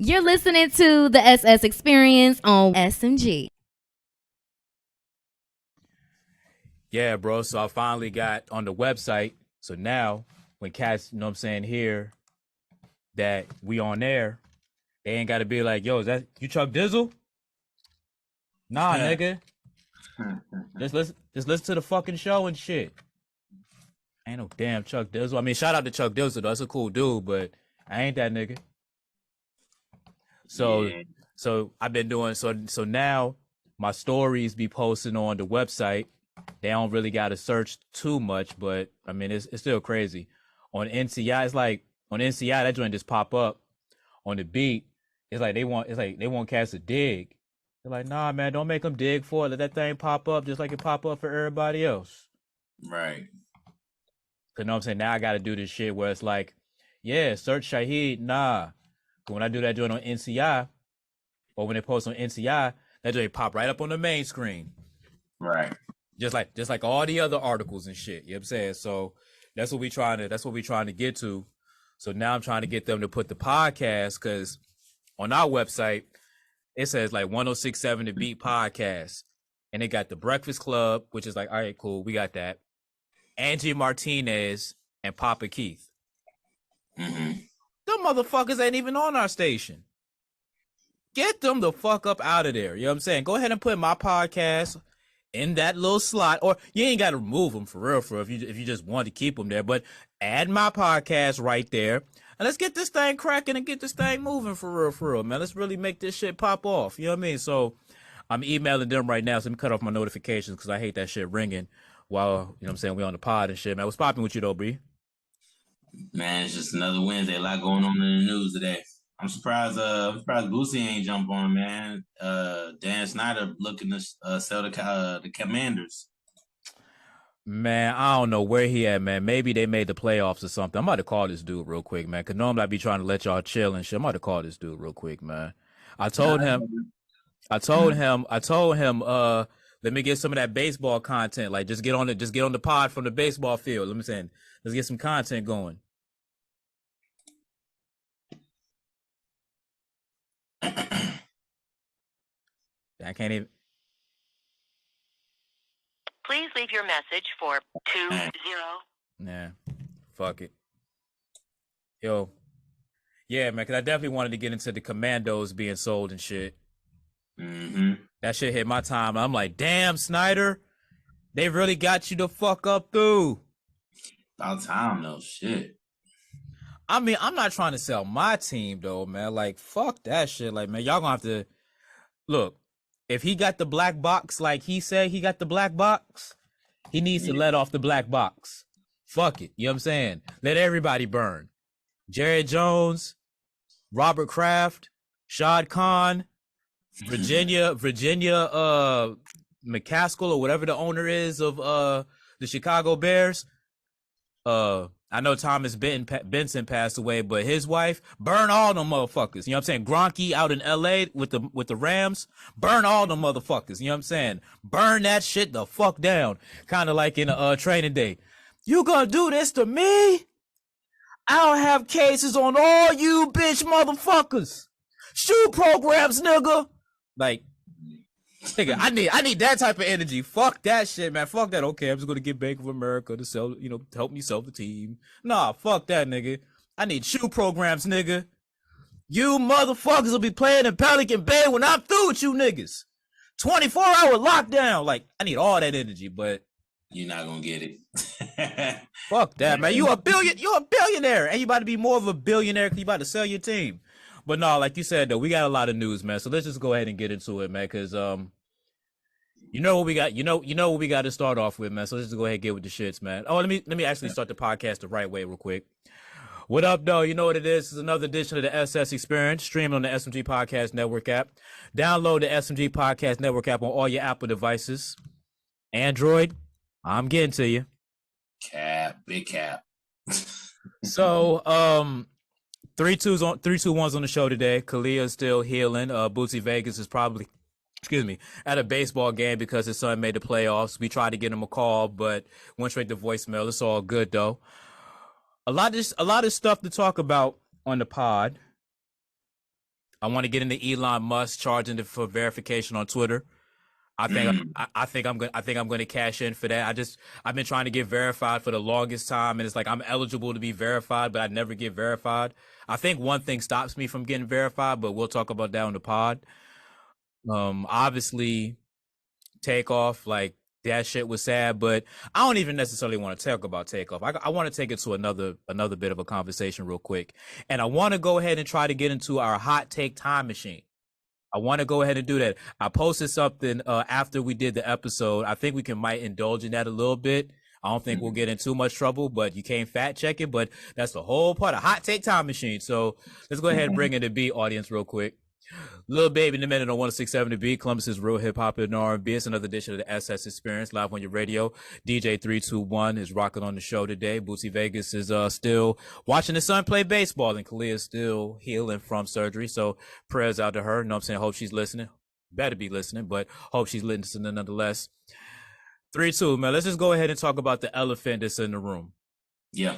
You're listening to the SS Experience on SMG. Yeah, bro. So I finally got on the website. So now when cats, you know what I'm saying, here that we on there, they ain't got to be like, yo, is that you Chuck Dizzle? Nah, nigga. Just listen to the fucking show and shit. Ain't no damn Chuck Dizzle. I mean, shout out to Chuck Dizzle, though. That's a cool dude, but I ain't that nigga. So Yeah. so I've been doing so now my stories be posting on the website. They don't really gotta search too much, but I mean it's still crazy. On NCI, it's like on NCI that joint just pop up on the beat. It's like they want cats to dig. They're like, nah, man, don't make them dig for it. Let that thing pop up just like it pop up for everybody else. Right. Cause you know what I'm saying? Now I gotta do this shit where it's like, yeah, search Shaheed, nah. But when I do that joint on NCI, or when they post on NCI, that joint pop right up on the main screen. Right. Just like all the other articles and shit. You know what I'm saying? So that's what we trying to get to. So now I'm trying to get them to put the podcast, because on our website, it says like 1067 The Beat Podcast. And they got the Breakfast Club, which is like, all right, cool, we got that. Angie Martinez and Papa Keith. Mm-hmm. Them motherfuckers ain't even on our station. Get them the fuck up out of there. You know what I'm saying? Go ahead and put my podcast in that little slot, or you ain't got to remove them for real, if you just want to keep them there. But add my podcast right there, and let's get this thing cracking and get this thing moving for real, man. Let's really make this shit pop off. You know what I mean? So I'm emailing them right now. So let me cut off my notifications because I hate that shit ringing while, you know what I'm saying, we on the pod and shit, man. What's popping with you though, Bree? Man, it's just another Wednesday. A lot going on in the news today. I'm surprised. Boosie ain't jump on, man. Dan Snyder looking to sell the Commanders. Man, I don't know where he at, man. Maybe they made the playoffs or something. I'm about to call this dude real quick, man. Cause normally I be trying to let y'all chill and shit. I'm about to call this dude real quick, man. I told him, let me get some of that baseball content. Like just get on the pod from the baseball field. Let me say, let's get some content going. I can't even. Please leave your message for 20. Nah, fuck it. Yo, yeah, man. Cause I definitely wanted to get into the Commandos being sold and shit. Mm-hmm. That shit hit my time. I'm like, damn, Snyder, they really got you the fuck up through. About time though, shit. I mean, I'm not trying to sell my team though, man. Like, fuck that shit. Like, man, y'all gonna have to look. If he got the black box, like he said he got the black box, he needs to let off the black box. Fuck it. You know what I'm saying? Let everybody burn. Jared Jones, Robert Kraft, Shad Khan, Virginia McCaskill, or whatever the owner is of the Chicago Bears. I know Thomas Benson passed away, but his wife, burn all them motherfuckers. You know what I'm saying? Gronky out in LA with the Rams, burn all them motherfuckers. You know what I'm saying? Burn that shit the fuck down. Kind of like in a Training Day. You gonna do this to me? I'll have cases on all you bitch motherfuckers. Shoe programs, nigga. Like, nigga, I need that type of energy. Fuck that shit, man. Fuck that. Okay, I'm just gonna get Bank of America to sell, to help me sell the team. Nah, fuck that, nigga. I need shoe programs, nigga. You motherfuckers will be playing in Pelican Bay when I'm through with you niggas. 24-hour lockdown. Like, I need all that energy, but you're not gonna get it. fuck that, man. You're a billionaire. And you about to be more of a billionaire because you about to sell your team. But no, like you said, though, we got a lot of news, man. So let's just go ahead and get into it, man, because you know what we got. You know what we got to start off with, man. So let's just go ahead and get with the shits, man. Oh, let me actually start the podcast the right way, real quick. What up, though? You know what it is? This is another edition of the SS Experience, streaming on the SMG Podcast Network app. Download the SMG Podcast Network app on all your Apple devices. Android, I'm getting to you. Big cap. So, 3-2-1s on the show today. Kalia's still healing. Bootsy Vegas is probably, at a baseball game because his son made the playoffs. We tried to get him a call, but went straight to voicemail. It's all good though. A lot of stuff to talk about on the pod. I want to get into Elon Musk charging for verification on Twitter. I think I'm going to cash in for that. I've been trying to get verified for the longest time, and it's like I'm eligible to be verified, but I never get verified. I think one thing stops me from getting verified, but we'll talk about that on the pod. Obviously, Takeoff, like that shit was sad, but I don't even necessarily want to talk about Takeoff. I want to take it to another bit of a conversation real quick, and I want to go ahead and try to get into our hot take time machine. I want to go ahead and do that. I posted something after we did the episode. I think we might indulge in that a little bit. I don't think we'll get in too much trouble, but you can't fact check it. But that's the whole part of hot take time machine. So let's go ahead and bring in the beat audience real quick. Lil Baby in the minute on 106.7 The Beat, Columbus's real hip hop and R&B. It's another edition of the SS Experience live on your radio. DJ 321 is rocking on the show today. Bootsy Vegas is still watching his son play baseball, and Kalia is still healing from surgery. So prayers out to her. You know what I'm saying? Hope she's listening. Better be listening, but hope she's listening nonetheless. 3-2, man. Let's just go ahead and talk about the elephant that's in the room. Yeah.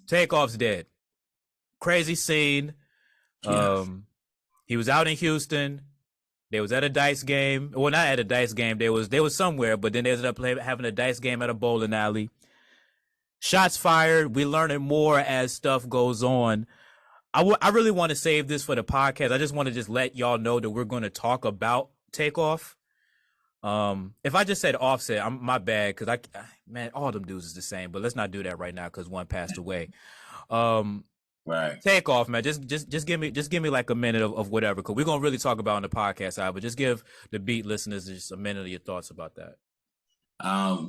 Takeoff's dead. Crazy scene. Yeah. He was out in Houston. They was at a dice game. Well, not at a dice game. They was somewhere, but then they ended up having a dice game at a bowling alley. Shots fired. We're learning more as stuff goes on. I really want to save this for the podcast. I just want to let y'all know that we're going to talk about Takeoff. If I just said Offset, I'm my bad, because man, all them dudes is the same. But let's not do that right now because one passed away. Right. Takeoff, man. Just give me like a minute of whatever, because we're gonna really talk about on the podcast side, but just give the beat listeners just a minute of your thoughts about that.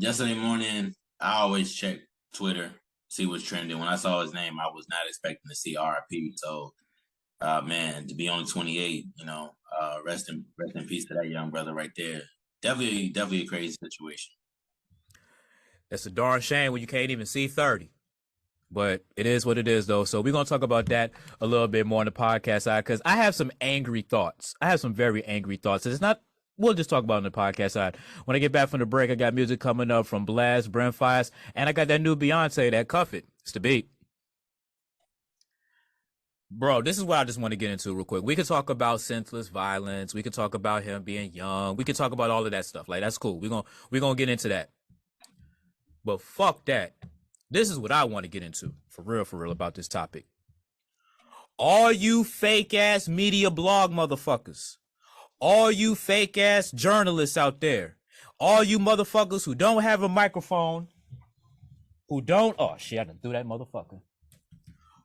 Yesterday morning, I always check Twitter, see what's trending. When I saw his name, I was not expecting to see RIP. So, man, to be only 28, rest in peace to that young brother right there. Definitely a crazy situation. It's a darn shame when you can't even see 30. But it is what it is, though. So we're going to talk about that a little bit more on the podcast side, because I have some angry thoughts. I have some very angry thoughts. It's not, we'll just talk about it on the podcast side. When I get back from the break, I got music coming up from Blast, Brent Fires, and I got that new Beyonce, that Cuff It. It's the beat. Bro, this is what I just want to get into real quick. We could talk about senseless violence. We could talk about him being young. We could talk about all of that stuff. Like, that's cool. We're gonna get into that. But fuck that. This is what I want to get into, for real, about this topic. All you fake-ass media blog motherfuckers, all you fake-ass journalists out there, all you motherfuckers who don't have a microphone, who don't, oh shit, I done threw that motherfucker,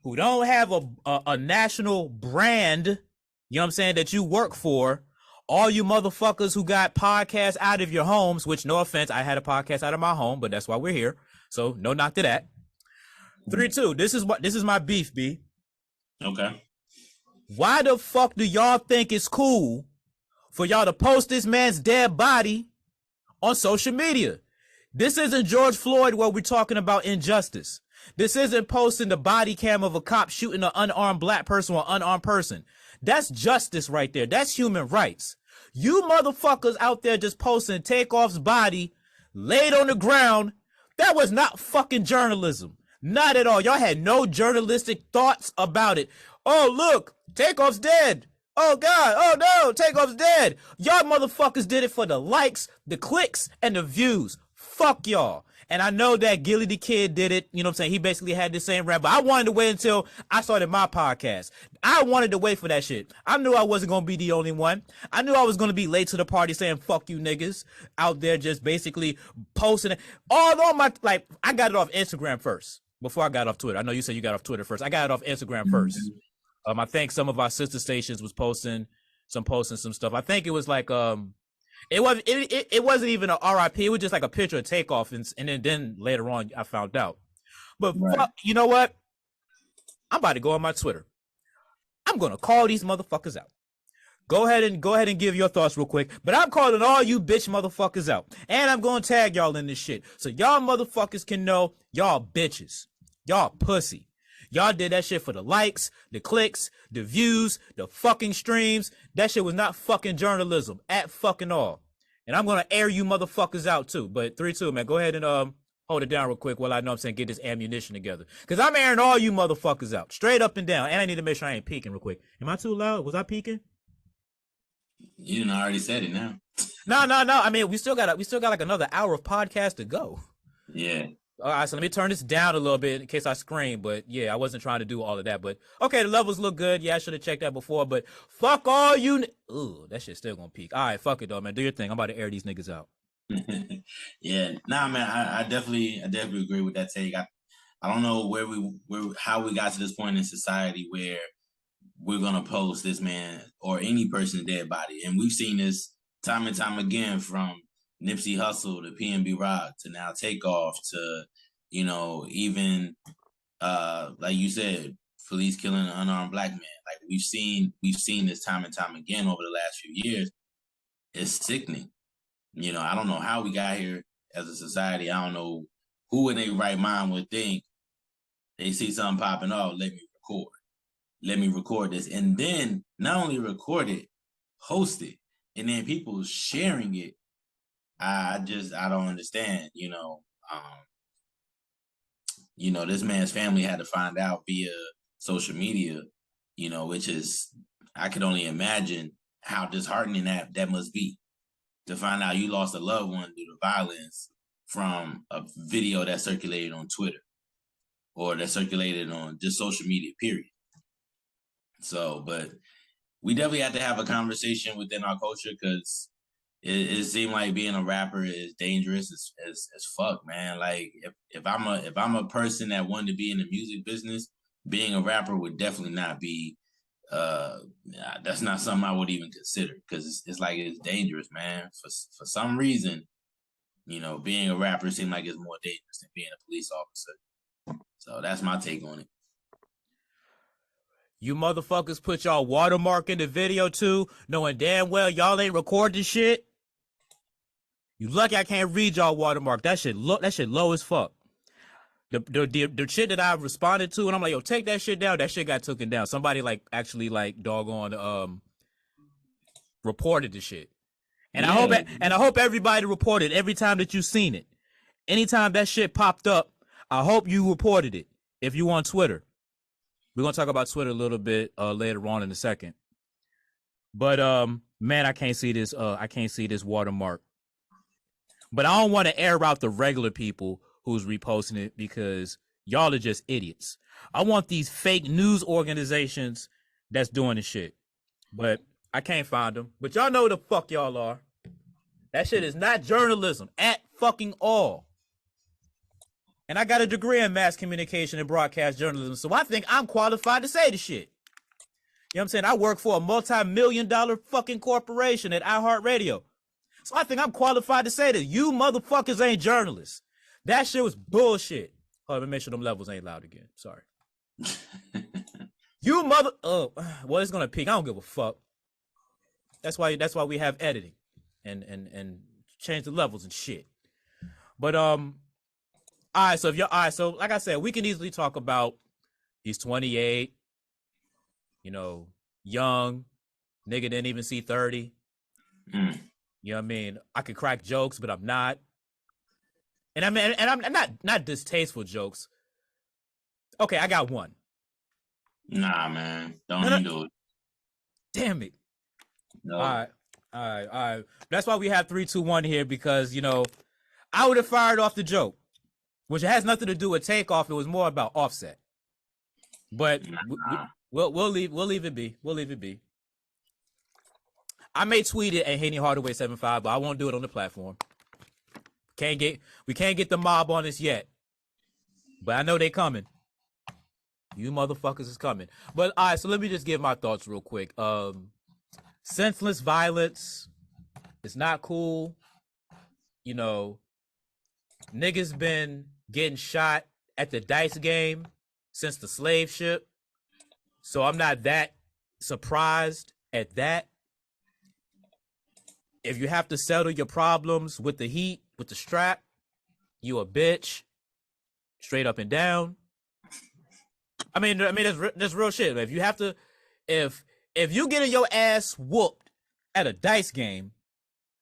who don't have a national brand, you know what I'm saying, that you work for, all you motherfuckers who got podcasts out of your homes, which, no offense, I had a podcast out of my home, but that's why we're here. So no knock to that. 3-2. This is my beef, B. Okay. Why the fuck do y'all think it's cool for y'all to post this man's dead body on social media? This isn't George Floyd where we're talking about injustice. This isn't posting the body cam of a cop shooting an unarmed black person or unarmed person. That's justice right there. That's human rights. You motherfuckers out there just posting Takeoff's body laid on the ground. That was not fucking journalism. Not at all. Y'all had no journalistic thoughts about it. Oh, look, Takeoff's dead. Oh, God. Oh, no, Takeoff's dead. Y'all motherfuckers did it for the likes, the clicks, and the views. Fuck y'all. And I know that Gilly the Kid did it. You know what I'm saying? He basically had the same rap, but I wanted to wait until I started my podcast. I wanted to wait for that shit. I knew I wasn't going to be the only one. I knew I was going to be late to the party saying, fuck you niggas out there just basically posting it. Although I got it off Instagram first before I got off Twitter. I know you said you got off Twitter first. I got it off Instagram first. I think some of our sister stations was posting some stuff. I think it was like, it wasn't even a RIP. It was just like a picture of Takeoff, and then later on I found out. But right. Fuck, you know what? I'm about to go on my Twitter. I'm gonna call these motherfuckers out. Go ahead and give your thoughts real quick. But I'm calling all you bitch motherfuckers out, and I'm gonna tag y'all in this shit so y'all motherfuckers can know y'all bitches, y'all pussy. Y'all did that shit for the likes, the clicks, the views, the fucking streams. That shit was not fucking journalism at fucking all. And I'm going to air you motherfuckers out too. But 3-2, man, go ahead and hold it down real quick while I know I'm saying get this ammunition together. Because I'm airing all you motherfuckers out. Straight up and down. And I need to make sure I ain't peeking real quick. Am I too loud? Was I peeking? You didn't already said it now. No. I mean, we still got like another hour of podcast to go. Yeah. All right, so let me turn this down a little bit in case I scream. But yeah, I wasn't trying to do all of that. But okay, the levels look good. Yeah, I should have checked that before. But fuck all you. Ooh, that shit's still gonna peak. All right, fuck it though, man. Do your thing. I'm about to air these niggas out. Yeah, nah, man. I definitely agree with that take. I don't know how we got to this point in society where we're gonna post this man or any person's dead body, and we've seen this time and time again from Nipsey Hussle to PNB Rock to now Takeoff to even like you said, police killing an unarmed black man. Like we've seen this time and time again over the last few years. It's sickening. I don't know how we got here as a society. I don't know who in their right mind would think they see something popping off, let me record this. And then not only record it, post it. And then people sharing it. I don't understand, this man's family had to find out via social media, which is, I could only imagine how disheartening that must be. To find out you lost a loved one due to violence from a video that circulated on Twitter or that circulated on just social media, period. So, but we definitely have to have a conversation within our culture because it seemed like being a rapper is dangerous as fuck, man. Like if I'm a person that wanted to be in the music business, being a rapper would definitely not be that's not something I would even consider because it's like it's dangerous, man. For some reason, being a rapper seems like it's more dangerous than being a police officer. So that's my take on it. You motherfuckers put y'all watermark in the video too, knowing damn well y'all ain't recording shit. You lucky I can't read y'all watermark. That shit low as fuck. The shit that I responded to, and I'm like, yo, take that shit down. That shit got taken down. Somebody actually doggone reported the shit. And yeah. I hope everybody reported every time that you seen it. Anytime that shit popped up, I hope you reported it. If you on Twitter. We're gonna talk about Twitter a little bit later on in a second. But man, I can't see this watermark. But I don't want to air out the regular people who's reposting it because y'all are just idiots. I want these fake news organizations that's doing the shit. But I can't find them. But y'all know who the fuck y'all are. That shit is not journalism at fucking all. And I got a degree in mass communication and broadcast journalism, so I think I'm qualified to say the shit. You know what I'm saying? I work for a multi-million-dollar fucking corporation at iHeartRadio. So I think I'm qualified to say that you motherfuckers ain't journalists. That shit was bullshit. Hold on, let me make sure them levels ain't loud again. Sorry. You mother... well, it's gonna peak. I don't give a fuck. That's why we have editing and change the levels and shit. But all right, so like I said, we can easily talk about he's 28, young, nigga didn't even see 30. You know what I mean? I could crack jokes, but I'm not. And I'm not distasteful jokes. Okay, I got one. Nah, man. Don't do it. Damn it. No. All right. That's why we have 3, 2, 1 here because, I would have fired off the joke, which has nothing to do with Takeoff. It was more about Offset. But we'll leave it be. We'll leave it be. I may tweet it at Haney Hardaway 75, but I won't do it on the platform. We can't get the mob on us yet. But I know they coming. You motherfuckers is coming. But all right, so let me just give my thoughts real quick. Senseless violence is not cool. Niggas been getting shot at the dice game since the slave ship. So I'm not that surprised at that. If you have to settle your problems with the heat, with the strap, you a bitch. Straight up and down. I mean that's real shit. If you have to, if you getting your ass whooped at a dice game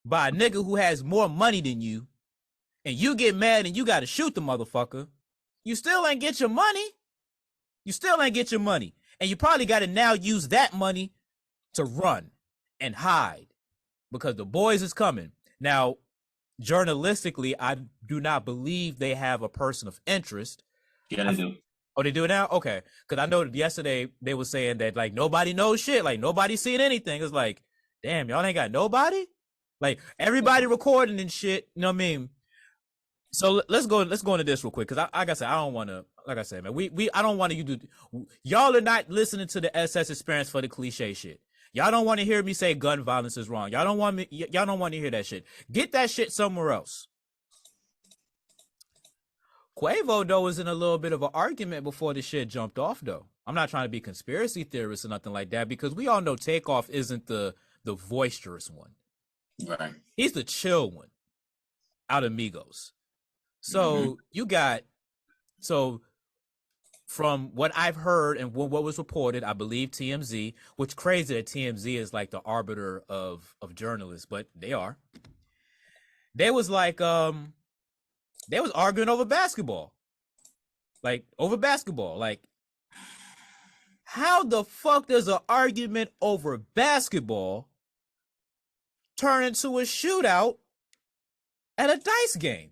by a nigga who has more money than you, and you get mad and you got to shoot the motherfucker, you still ain't get your money. You still ain't get your money. And you probably got to now use that money to run and hide because the boys is coming. Now, journalistically, I do not believe they have a person of interest. Yeah, they do. Oh, they do it now? Okay. Because I know yesterday they were saying that, like, nobody knows shit. Like, nobody's seeing anything. It's like, damn, y'all ain't got nobody? Like, everybody recording and shit. You know what I mean? So let's go into this real quick. Because, like I said, I don't want to, like I said, man, I don't want you to, y'all are not listening to the SS experience for the cliche shit. Y'all don't want to hear me say gun violence is wrong. Y'all don't want to hear that shit. Get that shit somewhere else. Quavo, though, was in a little bit of an argument before the shit jumped off, though. I'm not trying to be conspiracy theorist or nothing like that, because we all know Takeoff isn't the boisterous one. Right. He's the chill one out of Migos. So from what I've heard and what was reported, I believe TMZ, which crazy that TMZ is like the arbiter of journalists, but they are. They was like, they was arguing over basketball. Like, how the fuck does an argument over basketball turn into a shootout at a dice game?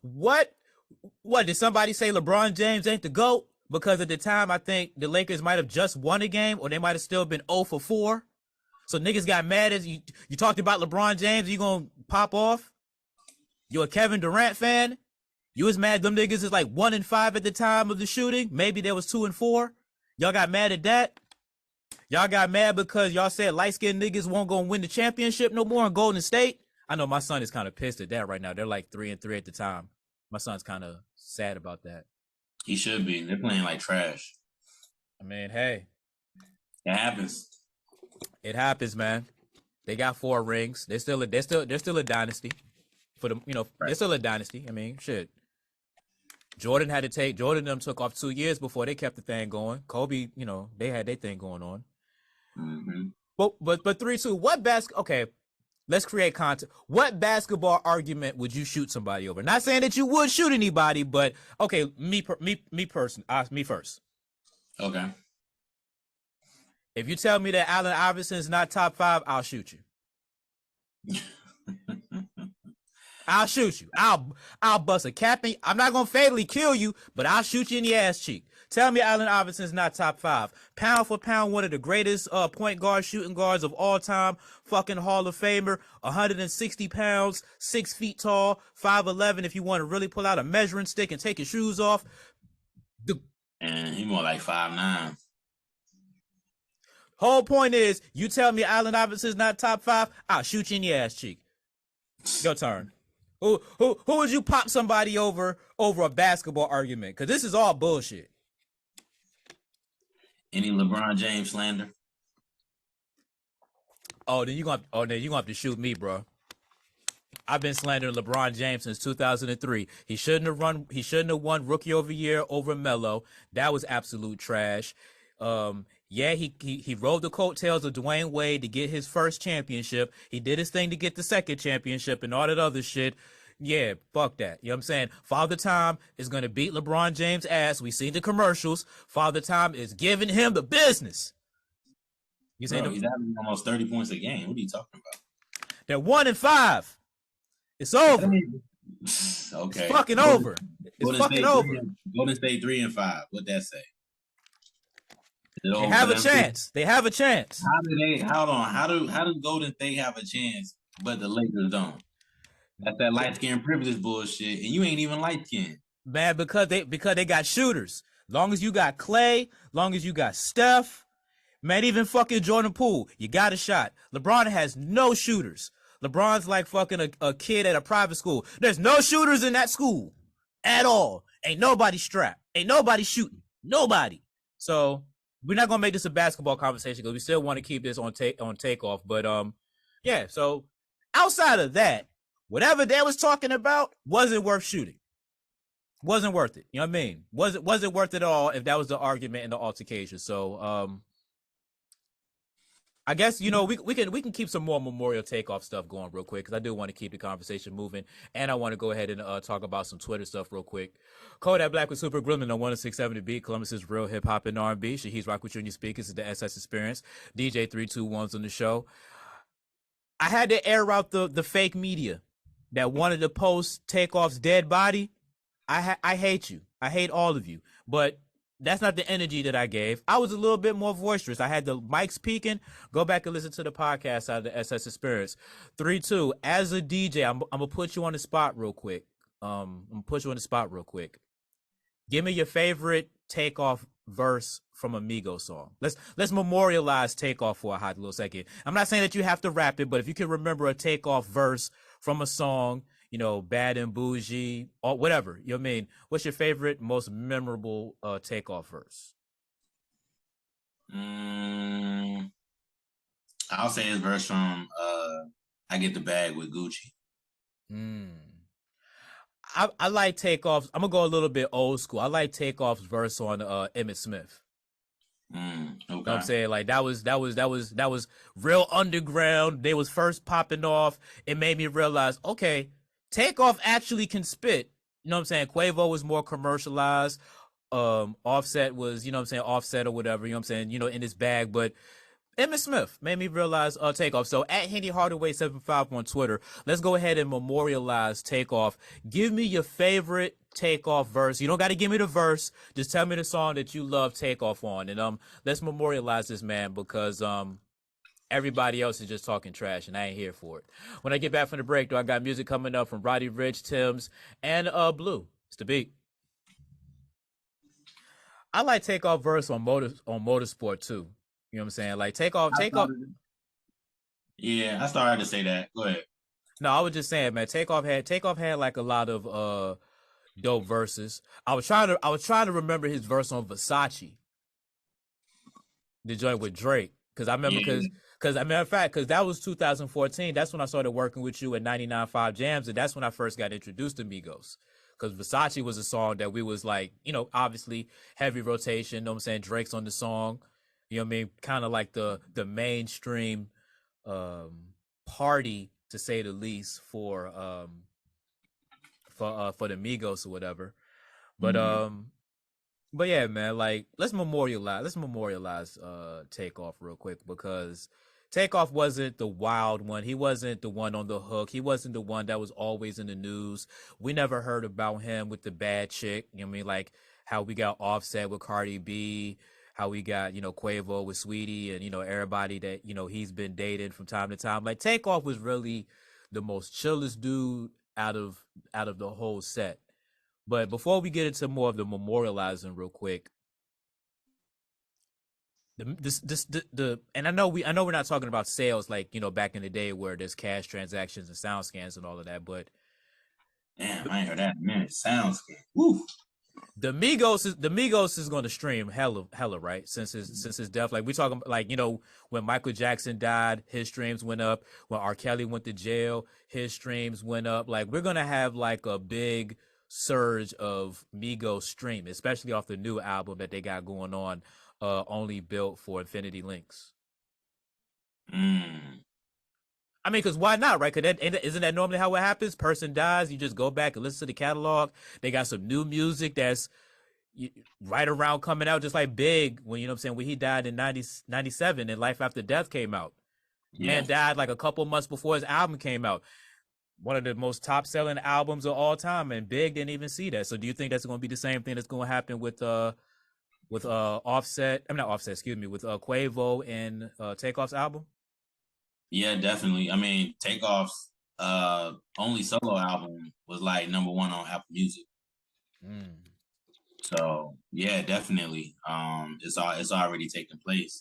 What did somebody say LeBron James ain't the GOAT? Because at the time, I think the Lakers might have just won a game, or they might have still been 0 for 4. So niggas got mad as you talked about LeBron James, you gonna pop off? You a Kevin Durant fan? You was mad them niggas is like 1 and 5 at the time of the shooting. Maybe there was 2 and 4. Y'all got mad at that? Y'all got mad because y'all said light-skinned niggas won't go and win the championship no more in Golden State? I know my son is kind of pissed at that right now. They're like 3 and 3 at the time. My son's kind of sad about that. He should be. They're playing like trash. I mean, hey. It happens. It happens, man. They got 4 rings. They're still a dynasty. For them, right. They're still a dynasty. I mean, shit. Jordan them took off 2 years before they kept the thing going. Kobe, they had their thing going on. Mm-hmm. But 3-2, okay, let's create content. What basketball argument would you shoot somebody over? Not saying that you would shoot anybody, but okay, me first. Okay. If you tell me that Allen Iverson's not top 5, I'll shoot you. I'll shoot you. I'll bust a cap in. I'm not gonna fatally kill you, but I'll shoot you in the ass cheek. Tell me Allen Iverson's not top 5. Pound for pound, one of the greatest point guard shooting guards of all time. Fucking Hall of Famer, 160 pounds, 6 feet tall, 5'11". If you want to really pull out a measuring stick and take your shoes off. And he more like 5'9". Whole point is, you tell me Allen Iverson's not top 5, I'll shoot you in the ass cheek. Your turn. Who would you pop somebody over a basketball argument? Because this is all bullshit. Any LeBron James slander? Then you gonna have to shoot me, bro. I've been slandering LeBron James since 2003. He shouldn't have won Rookie of the Year over Melo. That was absolute trash. Yeah, he rode the coattails of Dwayne Wade to get his first championship. He did his thing to get the second championship and all that other shit. Yeah, fuck that. You know what I'm saying? Father Time is going to beat LeBron James' ass. We seen the commercials. Father Time is giving him the business. He's averaging almost 30 points a game. What are you talking about? They're 1 and 5. It's over. Okay. It's fucking over. It's fucking over. Golden State 3 and 5. What'd that say? They have a chance. They have a chance. How do Golden State have a chance, but the Lakers don't? That's that light skin privilege bullshit, and you ain't even light skinned. Man, because they got shooters. Long as you got Clay, long as you got Steph, man, even fucking Jordan Poole, you got a shot. LeBron has no shooters. LeBron's like fucking a kid at a private school. There's no shooters in that school at all. Ain't nobody strapped. Ain't nobody shooting. Nobody. So we're not gonna make this a basketball conversation because we still want to keep this on Takeoff. But yeah. So outside of that, whatever they was talking about wasn't worth shooting. Wasn't worth it. You know what I mean? Wasn't worth it at all if that was the argument and the altercation. So I guess we can keep some more Memorial Takeoff stuff going real quick because I do want to keep the conversation moving, and I want to go ahead and talk about some Twitter stuff real quick. Kodak Black with Super Gremlin on 106.7 Beat, Columbus's real hip hop and R&B. Shaheed's Rock with Junior Speakers is the SS Experience. DJ 321's on the show. I had to air out the fake media that wanted to post Takeoff's dead body. I hate you. I hate all of you, but that's not the energy that I gave. I was a little bit more boisterous. I had the mics peaking. Go back and listen to the podcast out of the SS Experience. 3-2. As a DJ, I'm gonna put you on the spot real quick. Give me your favorite Takeoff verse from a Migos song. Let's memorialize Takeoff for a hot little second. I'm not saying that you have to rap it, but if you can remember a Takeoff verse from a song, Bad and Bougie, or whatever. You know what I mean? What's your favorite, most memorable Takeoff verse? I'll say his verse from I Get the Bag with Gucci. I like Takeoff's. I'm gonna go a little bit old school. I like Takeoff's verse on Emmett Smith. Okay. You know what I'm saying? Like that was real underground. They was first popping off. It made me realize, okay, Takeoff actually can spit. You know what I'm saying? Quavo was more commercialized. Offset was, Offset or whatever, you know what I'm saying, in his bag. But Emmett Smith made me realize Takeoff. So at Henny Hardaway 75 on Twitter, let's go ahead and memorialize Takeoff. Give me your favorite Takeoff verse. You don't got to give me the verse. Just tell me the song that you love Takeoff on. And let's memorialize this man because everybody else is just talking trash and I ain't here for it. When I get back from the break, though, I got music coming up from Roddy Ricch, Tim's, and Blue. It's the beat. I like Takeoff verse on Motorsport too. You know what I'm saying? Like Takeoff. Yeah, I started to say that. Go ahead. No, I was just saying, man. Takeoff had like a lot of dope verses. I was trying to remember his verse on Versace, the joint with Drake, because I remember because a matter of fact, because that was 2014. That's when I started working with you at 99.5 Jams, and that's when I first got introduced to Migos. Because Versace was a song that we was like, obviously heavy rotation. You know what I'm saying? Drake's on the song. You know what I mean? Kind of like the mainstream party, to say the least, for the Migos or whatever. But yeah, man, like let's memorialize Takeoff real quick, because Takeoff wasn't the wild one. He wasn't the one on the hook. He wasn't the one that was always in the news. We never heard about him with the bad chick. You know what I mean? Like how we got Offset with Cardi B, how we got, Quavo with Sweetie, and, everybody that, he's been dating from time to time. Like Takeoff was really the most chillest dude out of the whole set. But before we get into more of the memorializing real quick, and I know we're not talking about sales like, back in the day where there's cash transactions and sound scans and all of that, but damn, I ain't heard that in a minute. Sound scan. Woo. The Migos is going to stream hella, right? Since his death, like we talking like, when Michael Jackson died, his streams went up. When R. Kelly went to jail, his streams went up. Like we're gonna have like a big surge of Migos stream, especially off the new album that they got going on, Only Built for Infinity Links. I mean, because why not, right? Because isn't that normally how it happens? Person dies, you just go back and listen to the catalog. They got some new music that's right around coming out, just like Big, when, when he died in 97 and Life After Death came out. Yeah. Man died like a couple months before his album came out. One of the most top-selling albums of all time, and Big didn't even see that. So do you think that's going to be the same thing that's going to happen with Offset? I'm not Offset, excuse me, with Quavo and Takeoff's album? Yeah, definitely. I mean, Takeoff's only solo album was like #1 on Apple Music. So yeah, definitely. It's already taken place.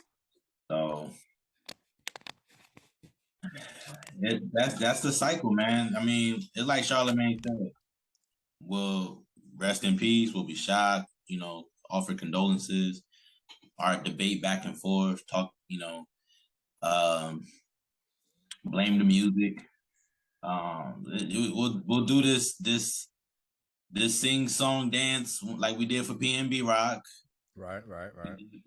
So that's the cycle, man. I mean, it's like Charlamagne said. We'll rest in peace. We'll be shocked. Offer condolences. Our debate back and forth. Talk. Blame the music. We'll do this sing song dance like we did for PNB Rock. Right.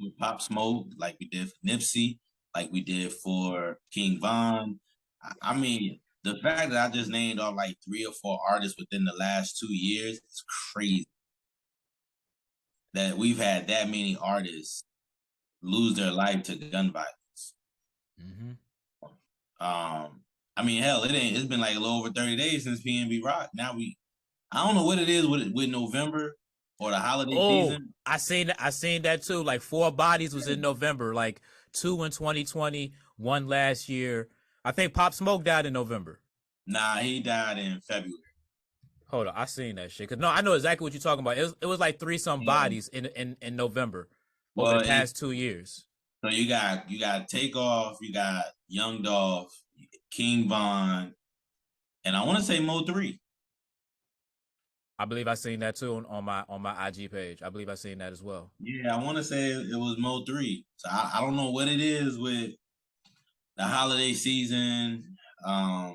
With Pop Smoke, like we did for Nipsey. like we did for King Von. I mean, the fact that I just named off like 3 or 4 artists within the last 2 years is crazy. That we've had that many artists lose their life to gun violence. Mm-hmm. I mean, hell, it's been like a little over 30 days since PNB Rock. Now I don't know what it is with November or the holiday season. I seen that too. Like 4 bodies was in November, like 2 in 2020, 1 last year. I think Pop Smoke died in November. Nah, he died in February. Hold on, I seen that shit. Cause no, I know exactly what you're talking about. It was like 3 some bodies in November over the past 2 years. So you got Takeoff, you got Young Dolph, King Von, and I want to say Mo 3. I believe I seen that too on my IG page. I believe I seen that as well. Yeah, I want to say it was Mo 3. So I don't know what it is with the holiday season. Yeah,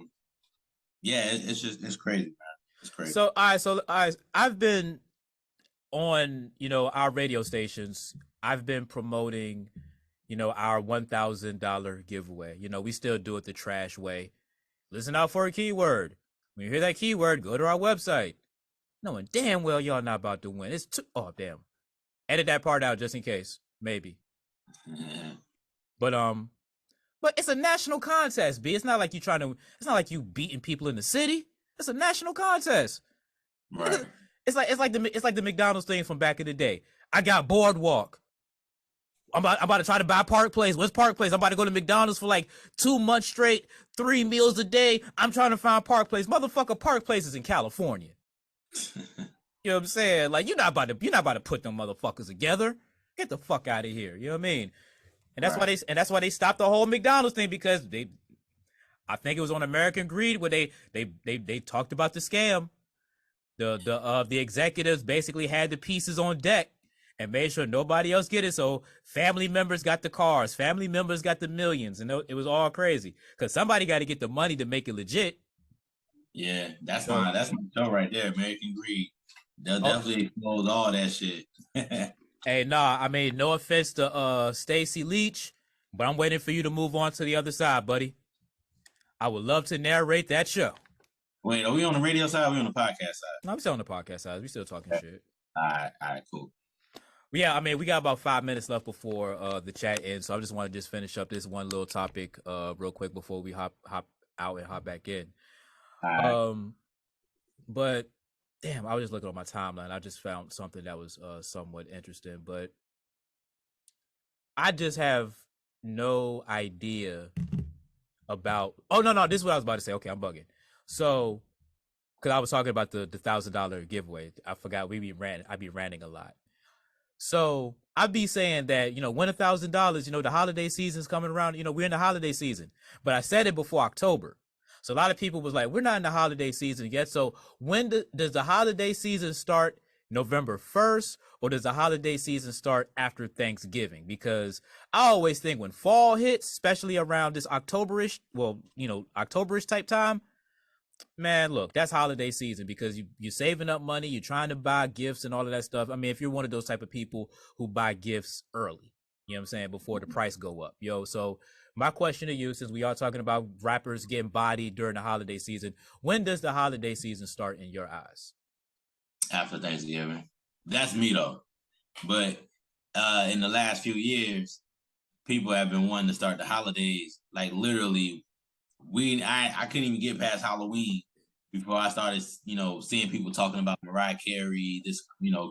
it's crazy, man. It's crazy. So I've been on, our radio stations. I've been promoting, our $1,000 giveaway. We still do it the trash way. Listen out for a keyword. When you hear that keyword, go to our website. Knowing damn well y'all not about to win. Oh damn. Edit that part out just in case. Maybe. But it's a national contest, B. It's not like it's not like you beating people in the city. It's a national contest. Right. It's like the McDonald's thing from back in the day. I got Boardwalk. I'm about to try to buy Park Place. What's Park Place? I'm about to go to McDonald's for like 2 months straight, 3 meals a day. I'm trying to find Park Place. Motherfucker, Park Place is in California. You know what I'm saying? Like you're not about to put them motherfuckers together. Get the fuck out of here. You know what I mean? And that's why they stopped the whole McDonald's thing, because I think it was on American Greed where they talked about the scam. The executives basically had the pieces on deck and made sure nobody else get it. So family members got the cars, family members got the millions, and it was all crazy because somebody got to get the money to make it legit. Yeah, that's my show right there, American Greed. They'll definitely expose all that shit. Hey, nah, I mean, no offense to Stacy Leach, but I'm waiting for you to move on to the other side, buddy. I would love to narrate that show. Wait, are we on the radio side or are we on the podcast side? No, I'm still on the podcast side. We still talking shit. All right, cool. Yeah, I mean, we got about 5 minutes left before the chat ends, so I just want to finish up this one little topic real quick before we hop out and hop back in. But damn, I was just looking on my timeline. I just found something that was somewhat interesting, but I just have no idea about. Oh no, this is what I was about to say. Okay, I'm bugging. So, because I was talking about the $1,000 giveaway, I forgot I be ranting a lot. So I'd be saying that, win $1,000, the holiday season's coming around, we're in the holiday season, but I said it before October. So a lot of people was like, we're not in the holiday season yet. So when does the holiday season start? November 1st, or does the holiday season start after Thanksgiving? Because I always think when fall hits, especially around this Octoberish type time, man, look, that's holiday season because you're saving up money, you're trying to buy gifts and all of that stuff. I mean, if you're one of those type of people who buy gifts early, you know what I'm saying, before the price go up. So my question to you, since we are talking about rappers getting bodied during the holiday season, when does the holiday season start in your eyes? After Thanksgiving. That's me though. But in the last few years, people have been wanting to start the holidays like literally. I couldn't even get past Halloween before I started, seeing people talking about Mariah Carey, this,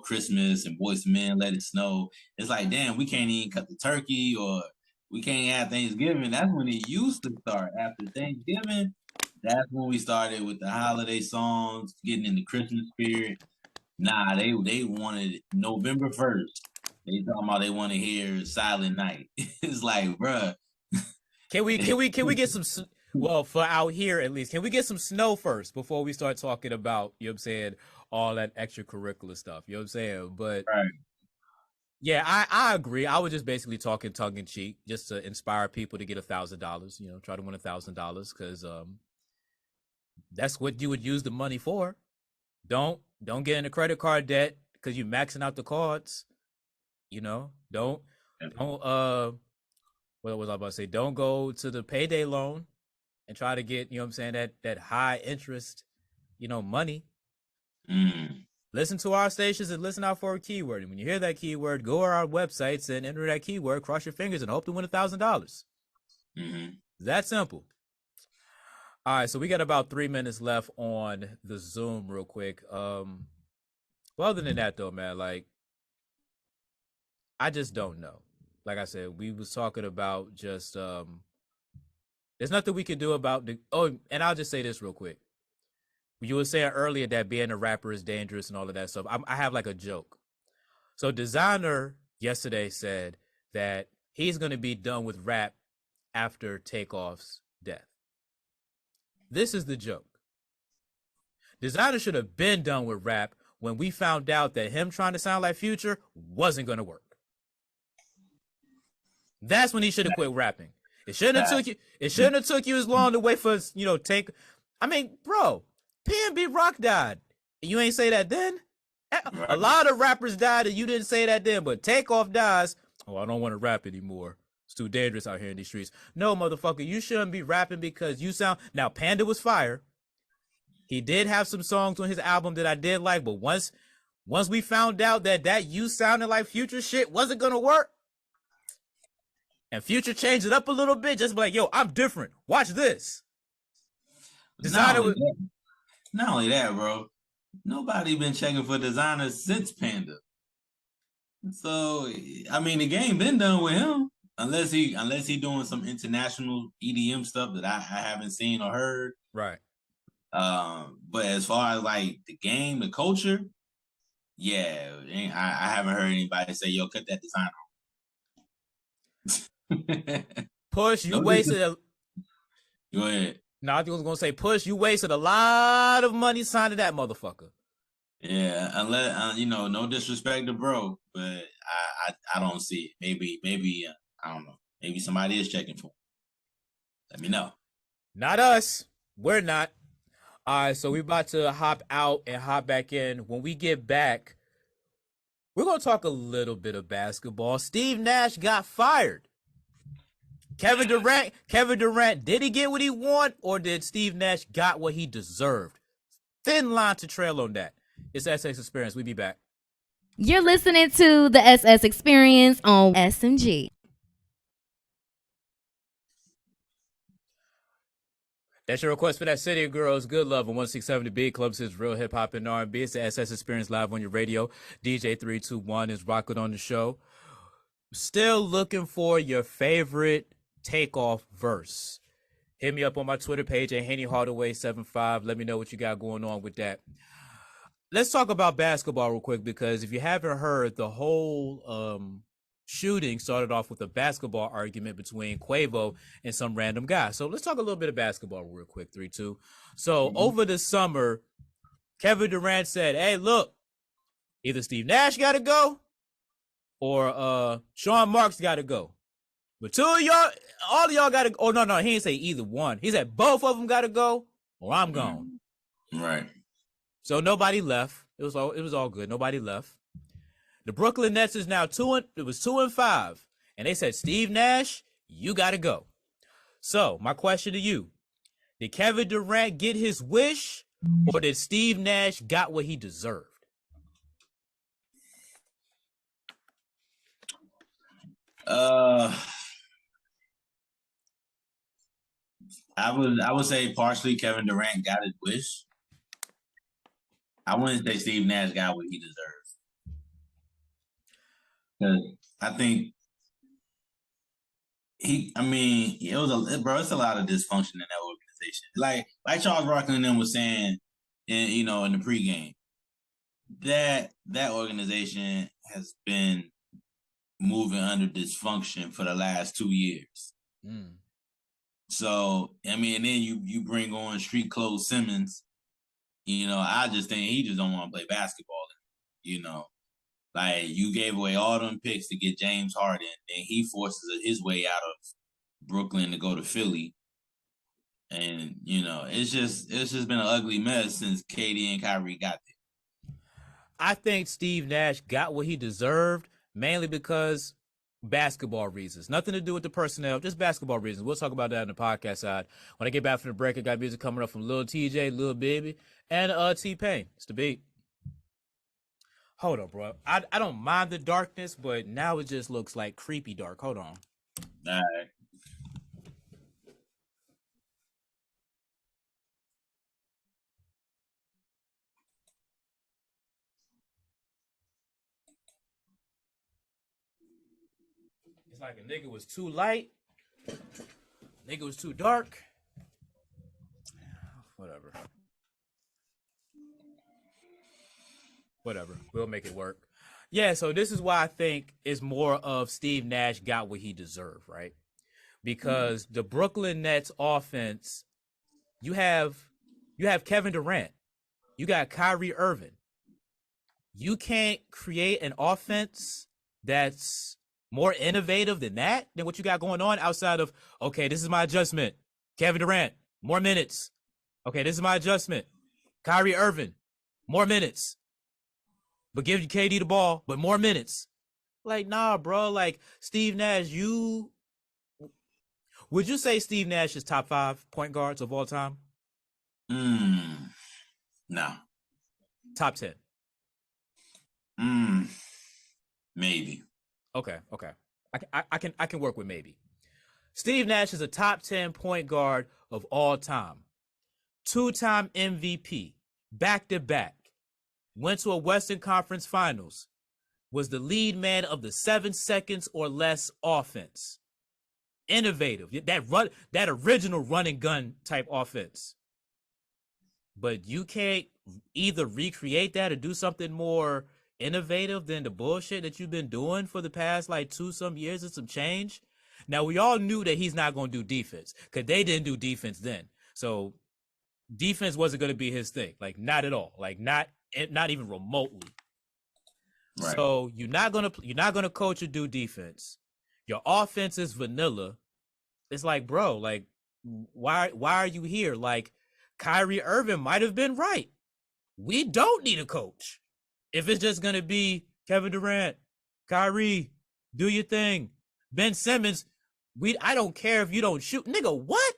Christmas and Boyz II Men, Let It Snow. It's like, damn, we can't even cut the turkey or we can't have Thanksgiving. That's when it used to start. After Thanksgiving, that's when we started with the holiday songs, getting in the Christmas spirit. Nah, they wanted November 1st. They talking about they want to hear Silent Night. It's like, bruh. Can we get some? Well, for out here at least, can we get some snow first before we start talking about, you know what I'm saying, all that extracurricular stuff, you know what I'm saying? But right. Yeah, I agree. I was just basically talking tongue in cheek just to inspire people to get $1,000, try to win $1,000 because that's what you would use the money for. Don't get into credit card debt because you're maxing out the cards, don't what was I about to say? Don't go to the payday loan and try to get, you know what I'm saying, that high interest, money. Listen to our stations and listen out for a keyword. And when you hear that keyword, go to our websites and enter that keyword, cross your fingers, and hope to win $1,000. That simple. All right, so we got about 3 minutes left on the Zoom real quick. Well, other than that, though, man, like, I just don't know. Like I said, we was talking about just, there's nothing we can do about and I'll just say this real quick. You were saying earlier that being a rapper is dangerous and all of that stuff. I have like a joke. So Designer yesterday said that he's going to be done with rap after Takeoff's death. This is the joke. Designer should have been done with rap when we found out that him trying to sound like Future wasn't going to work. That's when he should have quit rapping. It shouldn't have took you as long to wait for, take. I mean, bro, P&B Rock died. You ain't say that then? Right. A lot of rappers died and you didn't say that then, but Takeoff dies. Oh, I don't want to rap anymore. It's too dangerous out here in these streets. No, motherfucker, you shouldn't be rapping because you sound... Now, Panda was fire. He did have some songs on his album that I did like, but once we found out that you sounded like Future shit wasn't going to work, and Future changed it up a little bit, just be like, yo, I'm different. Watch this. Not only that, bro. Nobody been checking for Designers since Panda. So, I mean, the game been done with him. Unless he doing some international EDM stuff that I haven't seen or heard. Right. But as far as like the game, the culture, yeah, I haven't heard anybody say, yo, cut that Designer. Push, you wasted Go ahead. No, I was gonna say, Push, you wasted a lot of money signing that motherfucker. Yeah, unless no disrespect to bro, but I don't see it. Maybe I don't know. Maybe somebody is checking for him. Let me know. Not us. We're not. All right, so we're about to hop out and hop back in. When we get back, we're gonna talk a little bit of basketball. Steve Nash got fired. Kevin Durant, did he get what he wanted, or did Steve Nash got what he deserved? Thin line to trail on that. It's SS Experience. We'll be back. You're listening to the SS Experience on SMG. That's your request for that City of Girls, Good Love on 167 The Big Club. Says real hip hop and R&B. It's the SS Experience live on your radio. DJ 321 is rocking on the show. Still looking for your favorite Takeoff verse. Hit me up on my Twitter page at Haney Hardaway 75. Let me know what you got going on with that. Let's talk about basketball real quick, because if you haven't heard, the whole shooting started off with a basketball argument between Quavo and some random guy. So let's talk a little bit of basketball real quick, 3-2. So over the summer, Kevin Durant said, hey, look, either Steve Nash got to go or Sean Marks got to go. But two of y'all, all of y'all got to, oh, no, he didn't say either one. He said both of them got to go or I'm gone. Right. So nobody left. It was all good. Nobody left. The Brooklyn Nets is now 2-5. And they said, Steve Nash, you got to go. So my question to you, did Kevin Durant get his wish, or did Steve Nash got what he deserved? I would say partially Kevin Durant got his wish. I wouldn't say Steve Nash got what he deserves. Because I think it's a lot of dysfunction in that organization. Like Charles Barkley and them was saying in the pregame, that organization has been moving under dysfunction for the last 2 years. So, I mean, and then you bring on street clothes Simmons. I just think he just don't want to play basketball. Like, you gave away all them picks to get James Harden, and he forces his way out of Brooklyn to go to Philly. And, it's just been an ugly mess since KD and Kyrie got there. I think Steve Nash got what he deserved, mainly because basketball reasons. Nothing to do with the personnel, just basketball reasons. We'll talk about that in the podcast side. When I get back from the break, I got music coming up from Lil TJ, Lil Baby, and T-Pain. It's the beat. Hold on, bro. I don't mind the darkness, but now it just looks like creepy dark. Hold on. All right. It's like a nigga was too light. Nigga was too dark. Whatever. Whatever. We'll make it work. Yeah, so this is why I think it's more of Steve Nash got what he deserved, right? Because the Brooklyn Nets offense, you have Kevin Durant. You got Kyrie Irving. You can't create an offense that's more innovative than that, than what you got going on outside of, okay, this is my adjustment. Kevin Durant, more minutes. Okay, this is my adjustment. Kyrie Irving, more minutes. But give KD the ball, but more minutes. Like, nah, bro. Like, Steve Nash, would you say Steve Nash is top 5 point guards of all time? No. Top 10. Maybe. Okay. I can work with maybe. Steve Nash is a top 10 point guard of all time. 2-time MVP, back-to-back. Went to a Western Conference Finals. Was the lead man of the 7 seconds or less offense. Innovative. That original run and gun type offense. But you can't either recreate that or do something more innovative than the bullshit that you've been doing for the past like 2-some years and some change. Now, we all knew that he's not going to do defense because they didn't do defense then. So defense wasn't going to be his thing. Like, not at all. Like, not even remotely. Right. So you're not gonna coach or do defense. Your offense is vanilla. It's like, bro, like, why are you here? Like, Kyrie Irving might have been right. We don't need a coach. If it's just gonna be Kevin Durant, Kyrie, do your thing. Ben Simmons, I don't care if you don't shoot. Nigga, what?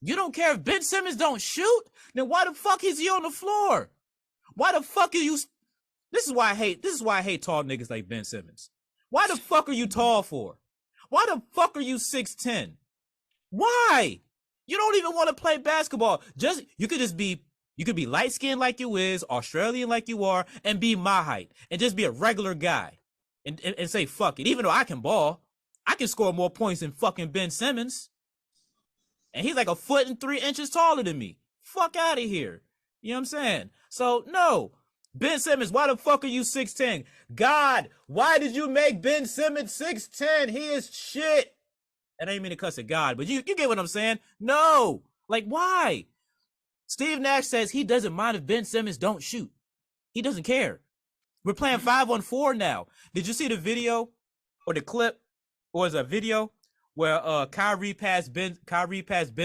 You don't care if Ben Simmons don't shoot? Then why the fuck is he on the floor? Why the fuck are you? This is why I hate tall niggas like Ben Simmons. Why the fuck are you tall for? Why the fuck are you 6'10"? Why? You don't even want to play basketball. You could be light skinned like you is, Australian like you are, and be my height and just be a regular guy and say fuck it. Even though I can ball, I can score more points than fucking Ben Simmons. And he's like 1.3 feet taller than me. Fuck out of here. You know what I'm saying? So, no. Ben Simmons, why the fuck are you 6'10"? God, why did you make Ben Simmons 6'10"? He is shit. And I ain't mean to cuss at God, but you get what I'm saying? No. Like, why? Steve Nash says he doesn't mind if Ben Simmons don't shoot. He doesn't care. We're playing 5-on-4 now. Did you see the video or the clip? Or is a video where Kyrie passed Ben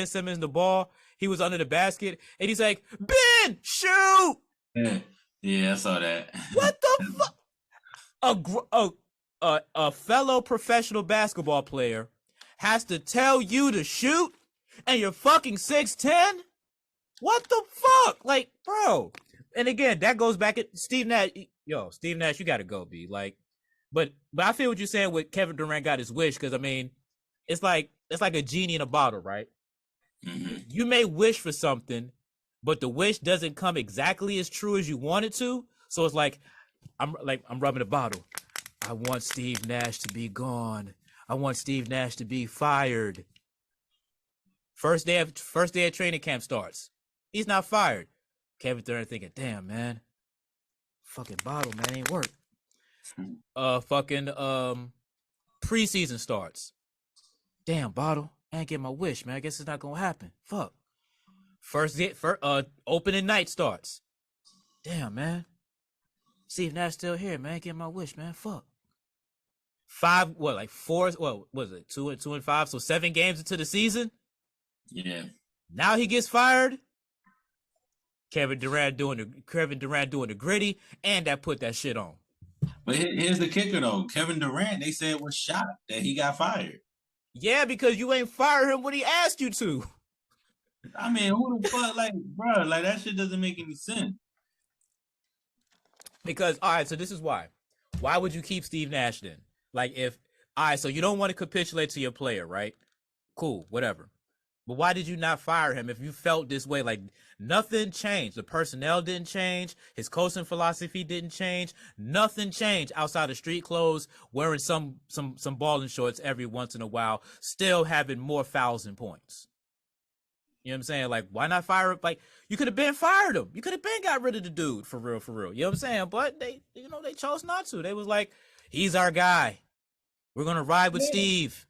Simmons the ball? He was under the basket, and he's like, Ben, shoot! Yeah, I saw that. What the fuck? A fellow professional basketball player has to tell you to shoot, and you're fucking 6'10"? What the fuck? Like, bro. And again, that goes back at Steve Nash. Yo, Steve Nash, you gotta go, B. Like, but I feel what you're saying with Kevin Durant got his wish, because I mean, it's like a genie in a bottle, right? Mm-hmm. You may wish for something, but the wish doesn't come exactly as true as you want it to. So it's like I'm rubbing the bottle. I want Steve Nash to be gone. I want Steve Nash to be fired. First day of training camp starts. He's not fired. Kevin Durant thinking, damn, man, fucking bottle, man, ain't work. Preseason starts. Damn, bottle, I ain't get my wish, man. I guess it's not gonna happen. Fuck. Opening night starts. Damn, man. Steve Nash still here, man. Get my wish, man. Fuck. 2 and 5? So 7 games into the season? Yeah. Now he gets fired. Kevin Durant doing the gritty, and that put that shit on. But here's the kicker though. Kevin Durant, they said was shocked that he got fired. Yeah, because you ain't fire him when he asked you to. I mean, who the fuck, like, bro, like that shit doesn't make any sense. Because all right, so this is why. Why would you keep Steve Nash then? Like if all right, so you don't want to capitulate to your player, right? Cool, whatever. But why did you not fire him if you felt this way? Like nothing changed. The personnel didn't change. His coaching philosophy didn't change. Nothing changed outside of street clothes, wearing some balling shorts every once in a while, still having more fouls and points. You know what I'm saying? Like, why not fire him? Like, you could have been fired him. You could have been got rid of the dude for real, for real. You know what I'm saying? But they chose not to. They was like, he's our guy. We're gonna ride with Steve.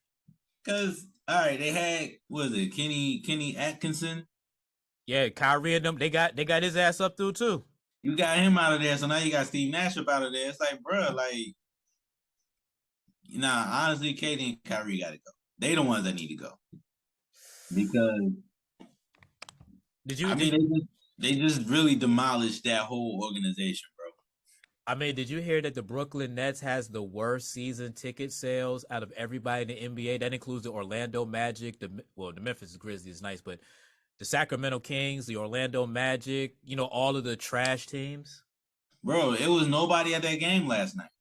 Because all right, they had what was it Kenny Atkinson? Yeah, Kyrie and them. They got his ass up through too. You got him out of there, so now you got Steve Nash up out of there. It's like, bro, like, honestly, KD and Kyrie got to go. They the ones that need to go because they just really demolished that whole organization, bro. I mean, did you hear that the Brooklyn Nets has the worst season ticket sales out of everybody in the NBA? That includes the Orlando Magic, the Memphis Grizzlies is nice, but the Sacramento Kings, the Orlando Magic, all of the trash teams. Bro, it was nobody at that game last night.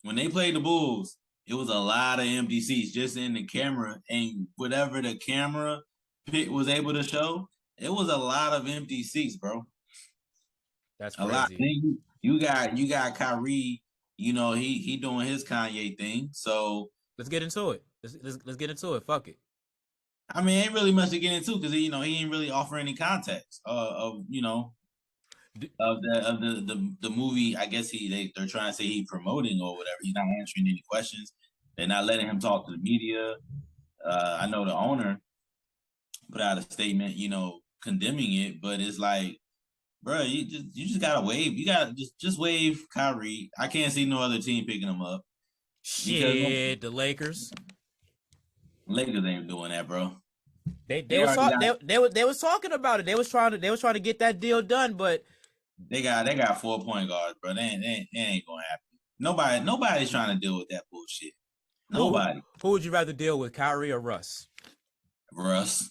When they played the Bulls, it was a lot of empty seats just in the camera, and whatever the camera pick was able to show, it was a lot of empty seats, bro. That's crazy. A lot. You got Kyrie. He doing his Kanye thing. So let's get into it. Let's get into it. Fuck it. I mean, ain't really much to get into because he ain't really offer any context of the movie. I guess they're trying to say he promoting or whatever. He's not answering any questions. They're not letting him talk to the media. I know the owner put out a statement, condemning it, but it's like, bro, you just gotta wave. You gotta just wave Kyrie. I can't see no other team picking him up. Shit, the Lakers. Lakers ain't doing that, bro. They was talking about it. They was trying to get that deal done, but they got 4 point guards, bro. They ain't gonna happen. Nobody's trying to deal with that bullshit. Nobody. Who would you rather deal with, Kyrie or Russ? Russ.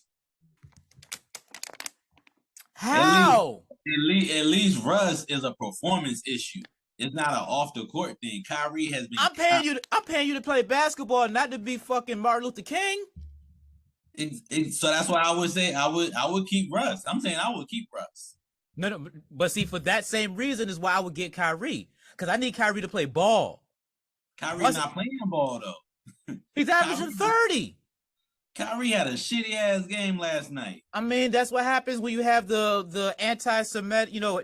How? At least Russ is a performance issue. It's not an off the court thing. Kyrie has been. I'm paying you to play basketball, not to be fucking Martin Luther King. So that's why I would say I would keep Russ. I'm saying I would keep Russ. No, but see, for that same reason is why I would get Kyrie, because I need Kyrie to play ball. Kyrie's not playing ball though. He's averaging 30. Kyrie had a shitty ass game last night. I mean, that's what happens when you have the anti-Semitic, the you know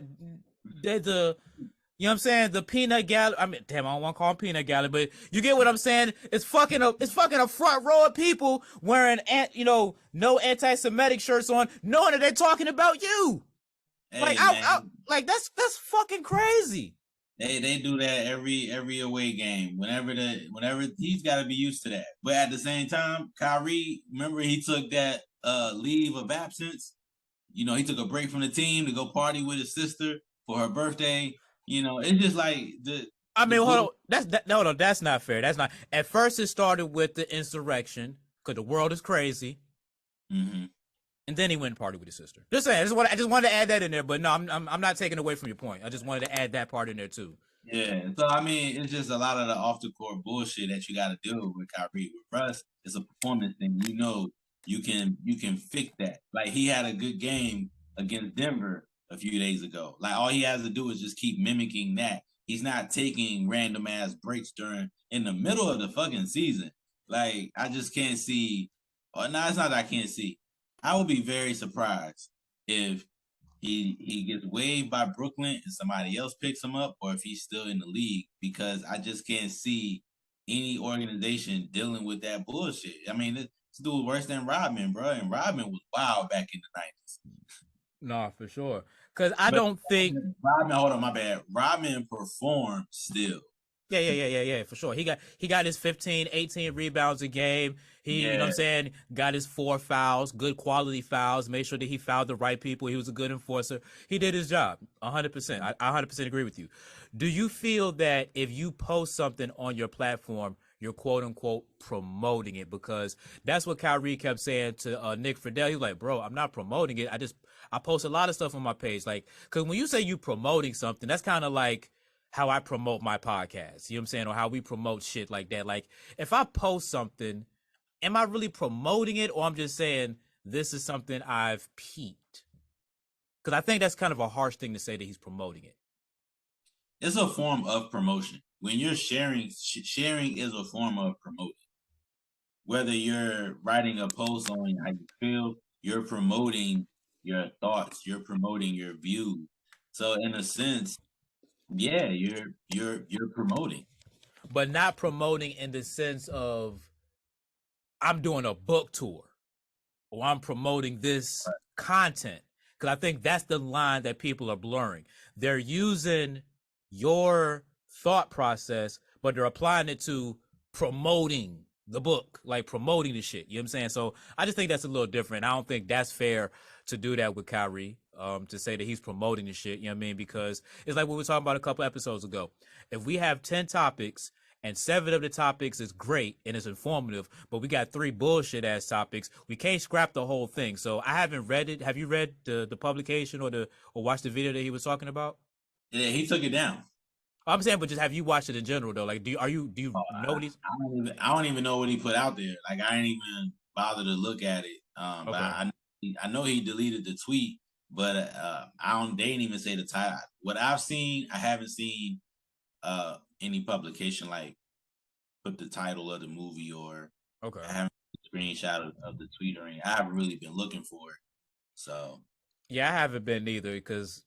what I'm saying, the peanut gallery. I mean, damn, I don't want to call him peanut gallery, but you get what I'm saying. It's fucking a front row of people wearing no anti-Semitic shirts on, knowing that they're talking about you. Hey, like that's fucking crazy. They do that every away game. Whenever he's got to be used to that. But at the same time, Kyrie, remember he took that leave of absence. He took a break from the team to go party with his sister for her birthday. It's just like hold on. That's not fair. That's not. At first, it started with the insurrection because the world is crazy. Mm-hmm. And then he went and partied with his sister. Just saying. I just wanted to add that in there. But no, I'm not taking away from your point. I just wanted to add that part in there too. Yeah. So I mean, it's just a lot of the off the court bullshit that you got to deal with Kyrie. With Russ, it's a performance thing. You can fix that. Like he had a good game against Denver a few days ago. Like all he has to do is just keep mimicking that. He's not taking random ass breaks in the middle of the fucking season. Like I just can't see. Or no, it's not that I can't see. I would be very surprised if he gets waived by Brooklyn and somebody else picks him up, or if he's still in the league, because I just can't see any organization dealing with that bullshit. I mean, this dude was worse than Rodman, bro, and Rodman was wild back in the 90s. No, for sure. Because I don't think Rodman. Hold on, my bad. Rodman performed still. Yeah, for sure. He got his 15, 18 rebounds a game. He, you know what I'm saying, got his 4 fouls, good quality fouls, made sure that he fouled the right people. He was a good enforcer. He did his job 100%. I 100% agree with you. Do you feel that if you post something on your platform, you're quote unquote promoting it? Because that's what Kyrie kept saying to Nick Friedel. He was like, bro, I'm not promoting it. I post a lot of stuff on my page. Like, because when you say you promoting something, that's kind of like how I promote my podcast. You know what I'm saying? Or how we promote shit like that. Like, if I post something, am I really promoting it, or I'm just saying this is something I've peeped? Because I think that's kind of a harsh thing to say that he's promoting it. It's a form of promotion. When you're sharing is a form of promoting. Whether you're writing a post on how you feel, you're promoting your thoughts, you're promoting your views. So in a sense, yeah, you're promoting. But not promoting in the sense of I'm doing a book tour or I'm promoting this content. Because I think that's the line that people are blurring. They're using your thought process, but they're applying it to promoting the book, like promoting the shit. You know what I'm saying? So I just think that's a little different. I don't think that's fair to do that with Kyrie, to say that he's promoting the shit. You know what I mean? Because it's like what we were talking about a couple episodes ago. If we have 10 topics and 7 of the topics is great and it's informative, but we got 3 bullshit ass topics, we can't scrap the whole thing. So I haven't read it. Have you read the publication or watched the video that he was talking about? Yeah, he took it down. I'm saying, but just have you watched it in general though? Like, do you know what he's? I don't even know what he put out there. Like I didn't even bother to look at it. But Okay. I know he deleted the tweet, but they didn't even say the title. What I've seen, I haven't seen any publication like put the title of the movie, or Okay. I haven't seen a screenshot of the tweet or anything. I haven't really been looking for it. So Yeah, I haven't been either because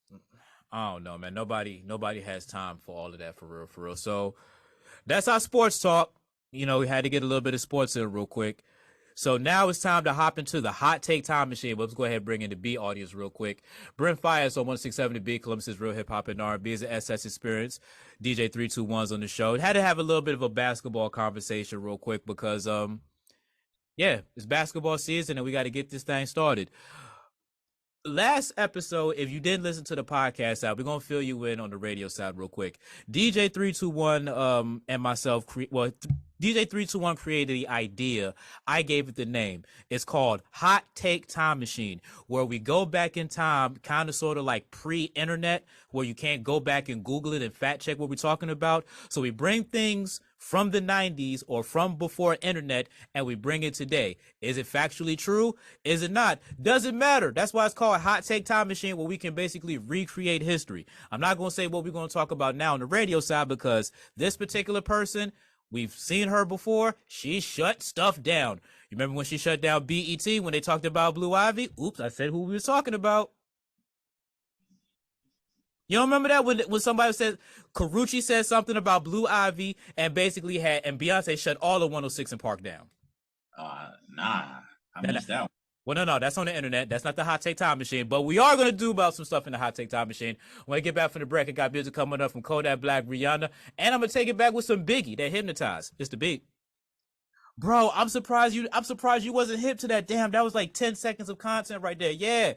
I don't know, man. Nobody has time for all of that for real, for real. So that's our sports talk. You know, we had to get a little bit of sports in real quick. So now it's time to hop into the hot take time machine. Let's go ahead and bring in the B audience real quick. Brent Fires on 167 The B, Columbus's Real Hip Hop and R&B is an SS experience. DJ 321's on the show. Had to have a little bit of a basketball conversation real quick because yeah, it's basketball season and we got to get this thing started. Last episode, if you didn't listen to the podcast side, we're gonna fill you in on the radio side real quick. DJ 321 and myself DJ 321 created the idea. I gave it the name. It's called Hot Take Time Machine, where we go back in time, kind of sort of like pre-internet, where you can't go back and Google it and fact check what we're talking about. So we bring things from the 90s or from before internet and we bring it today. Is it factually true? Is it not? Doesn't matter. That's why it's called Hot Take Time Machine, where we can basically recreate history. I'm not going to say what we're going to talk about now on the radio side because this particular person, we've seen her before. She shut stuff down. You remember when she shut down BET when they talked about Blue Ivy? Oops, I said who we were talking about. You don't remember that when somebody said Karuchi said something about Blue Ivy and basically and Beyonce shut all of 106 and Park down? nah, I missed that one. Well, no, that's on the internet. That's not the Hot Take Time Machine, but we are going to do about some stuff in the Hot Take Time Machine. When I get back from the break, I got music coming up from Kodak Black, Rihanna, and I'm going to take it back with some Biggie, that Hypnotized. It's the beat. Bro, I'm surprised you wasn't hip to that. Damn, that was like 10 seconds of content right there. Yeah.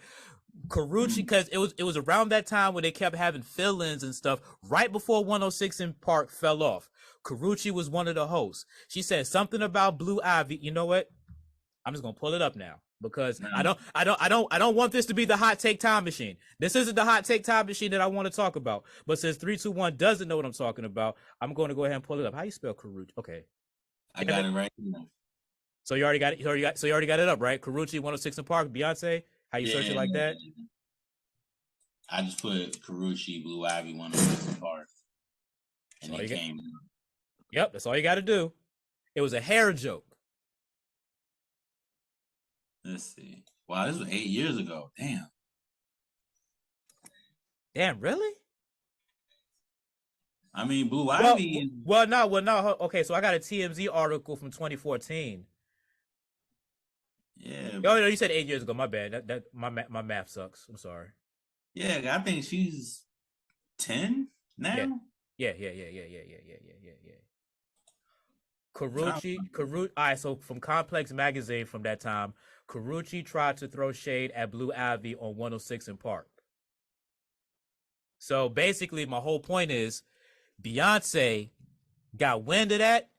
Karuchi, because it was around that time when they kept having fill-ins and stuff right before 106 in Park fell off. Karuchi was one of the hosts. She said something about Blue Ivy. You know what? I'm just gonna pull it up now because I don't want this to be the Hot Take Time Machine. This isn't the Hot Take Time Machine that I want to talk about. But since 321 doesn't know what I'm talking about, I'm going to go ahead and pull it up. How you spell Karuchi? Okay, I got it right here. So you already got it. So you already got it up, right? Karuchi 106 in Park, Beyonce. How you search it like that? I just put Karuchi, Blue Ivy, 106 in Park, and it came. Yep, that's all you got to do. It was a hair joke. Let's see. Wow, this was 8 years ago. Damn, really? I mean, Blue Ivy. Well, no. Okay, so I got a TMZ article from 2014. Yeah. Oh, no, you said 8 years ago. My bad. That my math sucks. I'm sorry. Yeah, I think she's 10 now. Yeah, yeah, yeah, yeah, yeah, yeah, yeah, yeah, yeah. All right, so from Complex Magazine from that time, Carucci tried to throw shade at Blue Ivy on 106 in Park. So basically, my whole point is Beyonce got wind of that,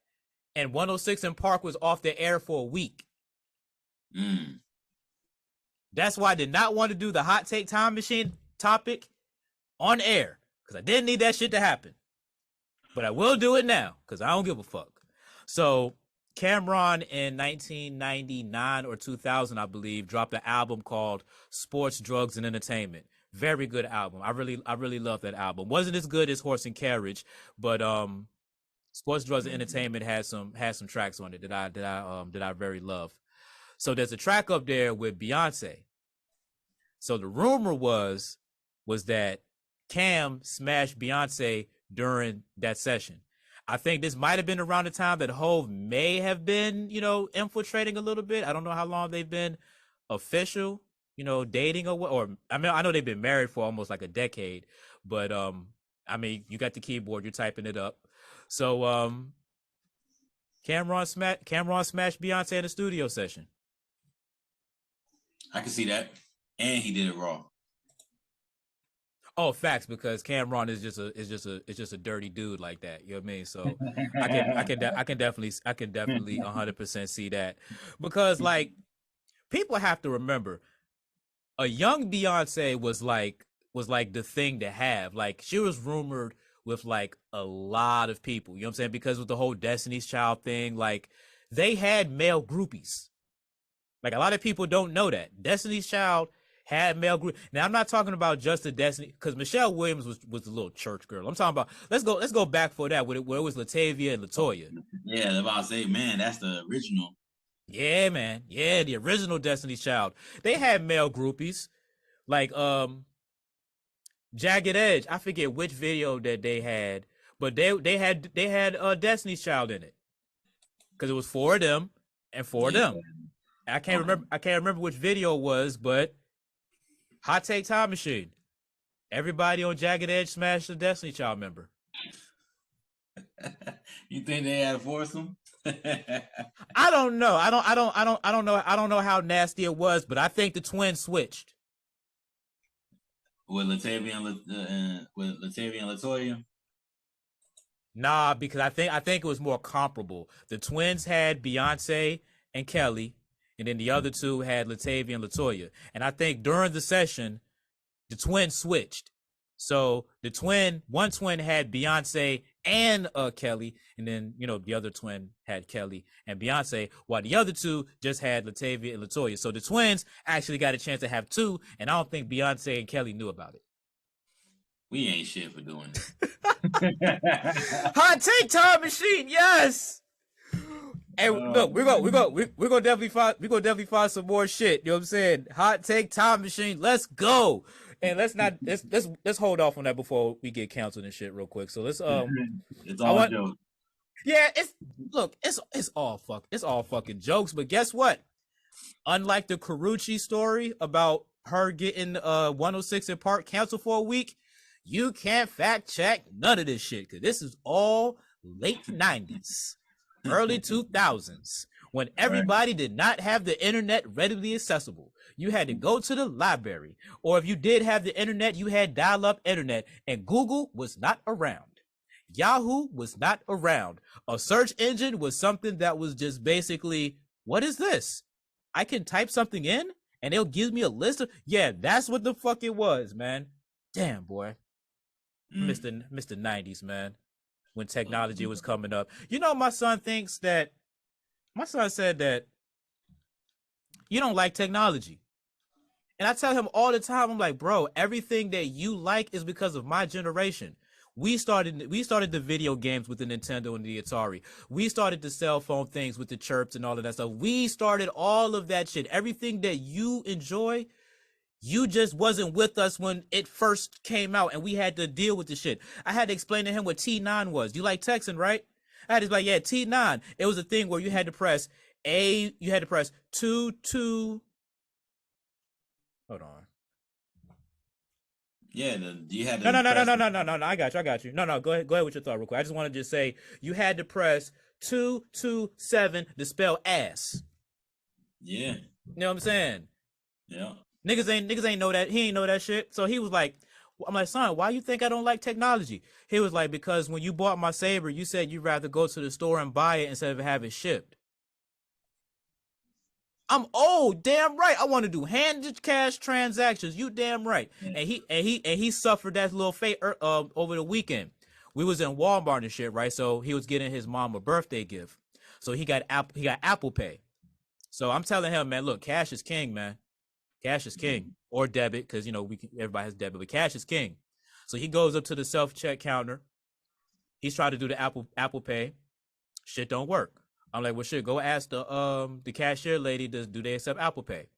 and 106 in Park was off the air for a week. That's why I did not want to do the hot take time machine topic on air, because I didn't need that shit to happen. But I will do it now, because I don't give a fuck. So Cameron in 1999 or 2000, I believe, dropped an album called Sports, Drugs, and Entertainment. Very good album. I really love that album. Wasn't as good as Horse and Carriage, but Sports, Drugs, and Entertainment had some tracks on it that I very love. So there's a track up there with Beyonce. So the rumor was that Cam smashed Beyonce during that session. I think this might have been around the time that Hove may have been, infiltrating a little bit. I don't know how long they've been official, dating or I mean, I know they've been married for almost like a decade, but I mean, you got the keyboard, you're typing it up. So Cameron smashed Beyonce in a studio session. I can see that, and he did it raw. Oh, facts, because Cameron is just a dirty dude like that. You know what I mean? So I can definitely 100% see that, because like people have to remember, a young Beyonce was like the thing to have. Like she was rumored with like a lot of people. You know what I'm saying? Because with the whole Destiny's Child thing, like they had male groupies. Like a lot of people don't know that Destiny's Child had male group. Now I'm not talking about just the Destiny, because Michelle Williams was a little church girl. I'm talking about let's go back for that where it was Latavia and Latoya. Yeah, I'm about to say, man, that's the original. Yeah, man. Yeah, the original Destiny's Child. They had male groupies. Like Jagged Edge. I forget which video that they had, but they had Destiny's Child in it. Because it was four of them and four of them. I can't remember which video it was, but hot take time machine. Everybody on Jagged Edge smashed a Destiny Child member. You think they had a foursome? I don't know. I don't know how nasty it was, but I think the twins switched. With Latavia and Latoya? Nah, because I think it was more comparable. The twins had Beyonce and Kelly, and then the other two had Latavia and Latoya. And I think during the session, the twins switched. So one twin had Beyonce and Kelly, and then the other twin had Kelly and Beyonce, while the other two just had Latavia and Latoya. So the twins actually got a chance to have two, and I don't think Beyonce and Kelly knew about it. We ain't shit for doing it. Hot take time machine, yes. Hey, look, we're gonna definitely find some more shit. You know what I'm saying? Hot take time machine, let's go. And let's hold off on that before we get canceled and shit real quick. So let's it's all jokes. Yeah, it's all fucking jokes. But guess what? Unlike the Carucci story about her getting 106 in Park canceled for a week, you can't fact check none of this shit, because this is all late 90s, early 2000s, when everybody did not have the internet readily accessible. You had to go to the library, or if you did have the internet, you had dial-up internet, and Google was not around. Yahoo was not around. A search engine was something that was just basically, what is this? I can type something in and it'll give me a list of, yeah, that's what the fuck it was, man. Damn, boy. Mr. 90s, man. When technology was coming up. My son said that you don't like technology. And I tell him all the time, I'm like, bro, everything that you like is because of my generation. We started the video games with the Nintendo and the Atari. We started the cell phone things with the chirps and all of that stuff. We started all of that shit. Everything that you enjoy, you just wasn't with us when it first came out, and we had to deal with the shit. I had to explain to him what T9 was. You like texting, right? I had to be like, yeah, T9. It was a thing where you had to press 2. Hold on. Yeah, you had No, to no, no, no, press. no, no, no, no, no. I got you. No, go ahead with your thought real quick. I just want to just say you had to press 227 to spell ass. Yeah, You know what I'm saying? yeah. Niggas ain't know that. He ain't know that shit. So he was like, I'm like, son, why you think I don't like technology? He was like, because when you bought my Saber, you said you'd rather go to the store and buy it instead of have it shipped. I'm old, damn right. I want to do hand cash transactions. You damn right. Yeah. And he suffered that little fate over the weekend. We was in Walmart and shit, right? So he was getting his mom a birthday gift. So he got Apple Pay. So I'm telling him, man, look, cash is king, man. Cash is king, or debit, because everybody has debit, but cash is king. So he goes up to the self check counter. He's trying to do the Apple Pay. Shit don't work. I'm like, well, shit, go ask the cashier lady, do they accept Apple Pay?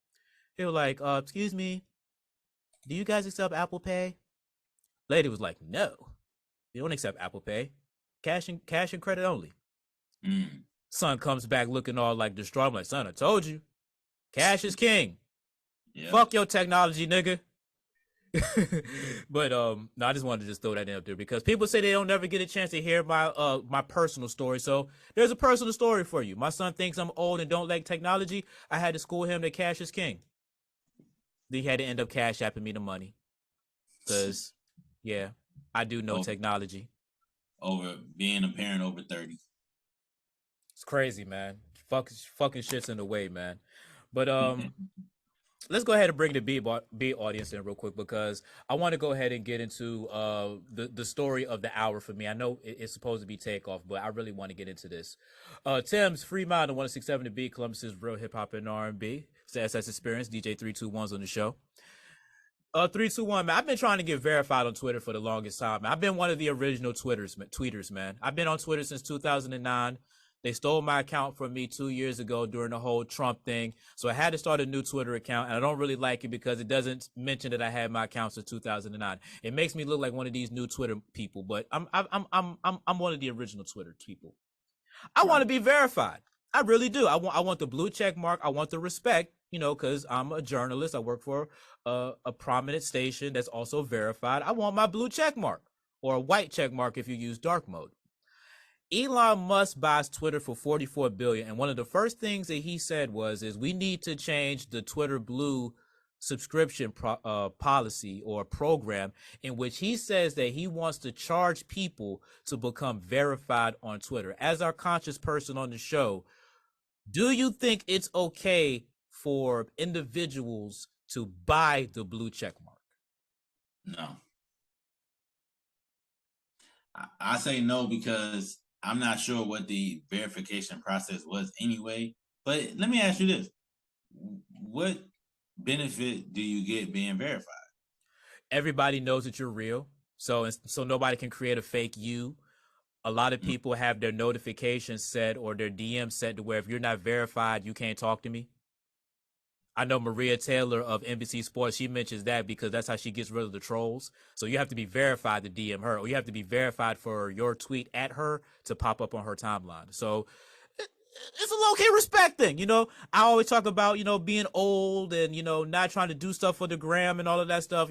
He was like, excuse me, do you guys accept Apple Pay? Lady was like, no, we don't accept Apple Pay. Cash and credit only. Mm. Son comes back looking all like distraught. I'm like, son, I told you, cash is king. Yeah. Fuck your technology, nigga. But no, I just wanted to just throw that in up there because people say they don't never get a chance to hear my personal story. So there's a personal story for you. My son thinks I'm old and don't like technology. I had to school him that cash is king. He had to end up cash apping me the money. Cause yeah, I do know technology. Over being a parent over 30. It's crazy, man. Fucking shit's in the way, man. But let's go ahead and bring the B audience in real quick because I want to go ahead and get into the story of the hour for me. I know it's supposed to be Takeoff, but I really want to get into this. Tim's Free Mind on 167 to B, Columbus's real hip hop and R&B. It's the SS Experience. DJ 321's on the show. 321, man. I've been trying to get verified on Twitter for the longest time. I've been one of the original tweeters, man. I've been on Twitter since 2009. They stole my account from me 2 years ago during the whole Trump thing. So I had to start a new Twitter account, and I don't really like it because it doesn't mention that I had my account since 2009. It makes me look like one of these new Twitter people, but I'm one of the original Twitter people. I want to be verified. I really do. I want the blue check mark. I want the respect, because I'm a journalist. I work for a prominent station that's also verified. I want my blue check mark or a white check mark if you use dark mode. Elon Musk buys Twitter for $44 billion, and one of the first things that he said is we need to change the Twitter Blue subscription policy or program, in which he says that he wants to charge people to become verified on Twitter. As our conscious person on the show, do you think it's okay for individuals to buy the blue check mark? No. I say no because I'm not sure what the verification process was anyway. But let me ask you this. What benefit do you get being verified? Everybody knows that you're real. So nobody can create a fake you. A lot of people have their notifications set or their DMs set to where if you're not verified, you can't talk to me. I know Maria Taylor of NBC Sports, she mentions that because that's how she gets rid of the trolls. So you have to be verified to DM her, or you have to be verified for your tweet at her to pop up on her timeline. So it's a low-key respect thing, I always talk about, being old and, not trying to do stuff for the gram and all of that stuff,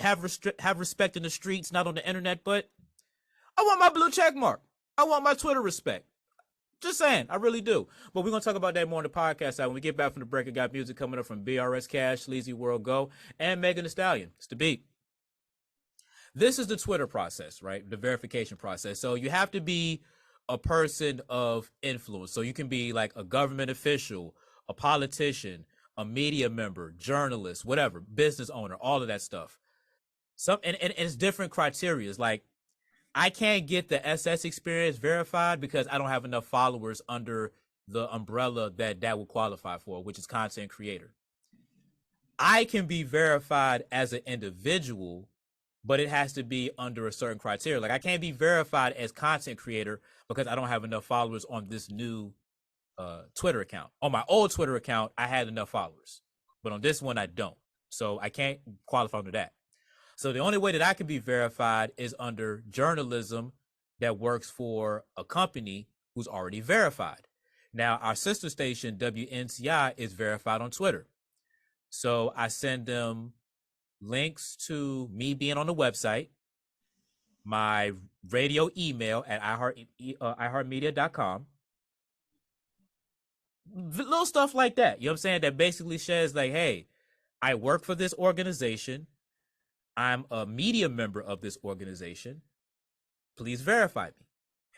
have respect in the streets, not on the internet, but I want my blue check mark. I want my Twitter respect. Just saying, I really do. But we're going to talk about that more on the podcast side. When we get back from the break, I got music coming up from BRS Cash, Sleazy World Go, and Megan Thee Stallion. It's the beat. This is the Twitter process, right? The verification process. So you have to be a person of influence. So you can be like a government official, a politician, a media member, journalist, whatever, business owner, all of that stuff. And it's different criterias. Like, I can't get the SS Experience verified because I don't have enough followers under the umbrella that would qualify for, which is content creator. I can be verified as an individual, but it has to be under a certain criteria. Like, I can't be verified as content creator because I don't have enough followers on this new Twitter account. On my old Twitter account, I had enough followers, but on this one, I don't. So I can't qualify under that. So the only way that I can be verified is under journalism that works for a company who's already verified. Now, our sister station, WNCI, is verified on Twitter. So I send them links to me being on the website, my radio email at iHeartMedia.com. Little stuff like that. You know what I'm saying? That basically says like, hey, I work for this organization. I'm a media member of this organization. Please verify me.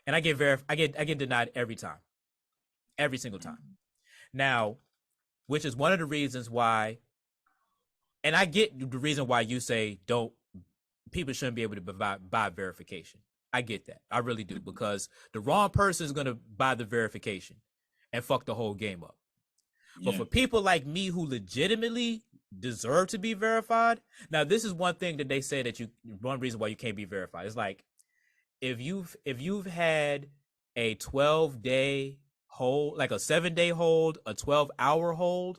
And I get denied every time. Every single time. Now, which is one of the reasons why, and I get the reason why you say people shouldn't be able to buy verification. I get that. I really do, because the wrong person is going to buy the verification and fuck the whole game up. Yeah. But for people like me who legitimately deserve to be verified, now this is one thing that they say that one reason why you can't be verified. It's like, if you've had a 12-day hold, like a 7-day hold, a 12-hour hold,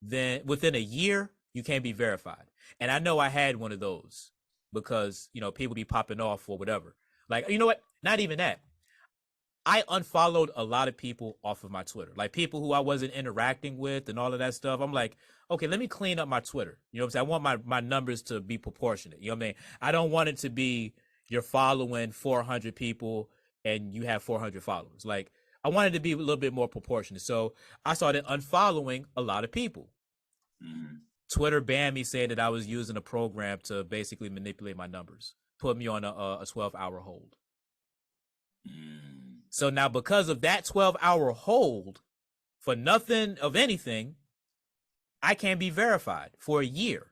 then within a year, you can't be verified. And I know I had one of those because, people be popping off or whatever. Like, you know what? Not even that. I unfollowed a lot of people off of my Twitter, like people who I wasn't interacting with and all of that stuff. I'm like, okay, let me clean up my Twitter. You know what I'm saying? I want my numbers to be proportionate. You know what I mean? I don't want it to be you're following 400 people and you have 400 followers. Like, I wanted to be a little bit more proportionate. So I started unfollowing a lot of people. Mm-hmm. Twitter banned me, saying that I was using a program to basically manipulate my numbers, put me on a 12-hour hold. Mm. So now, because of that 12-hour hold, for nothing of anything, I can't be verified for a year,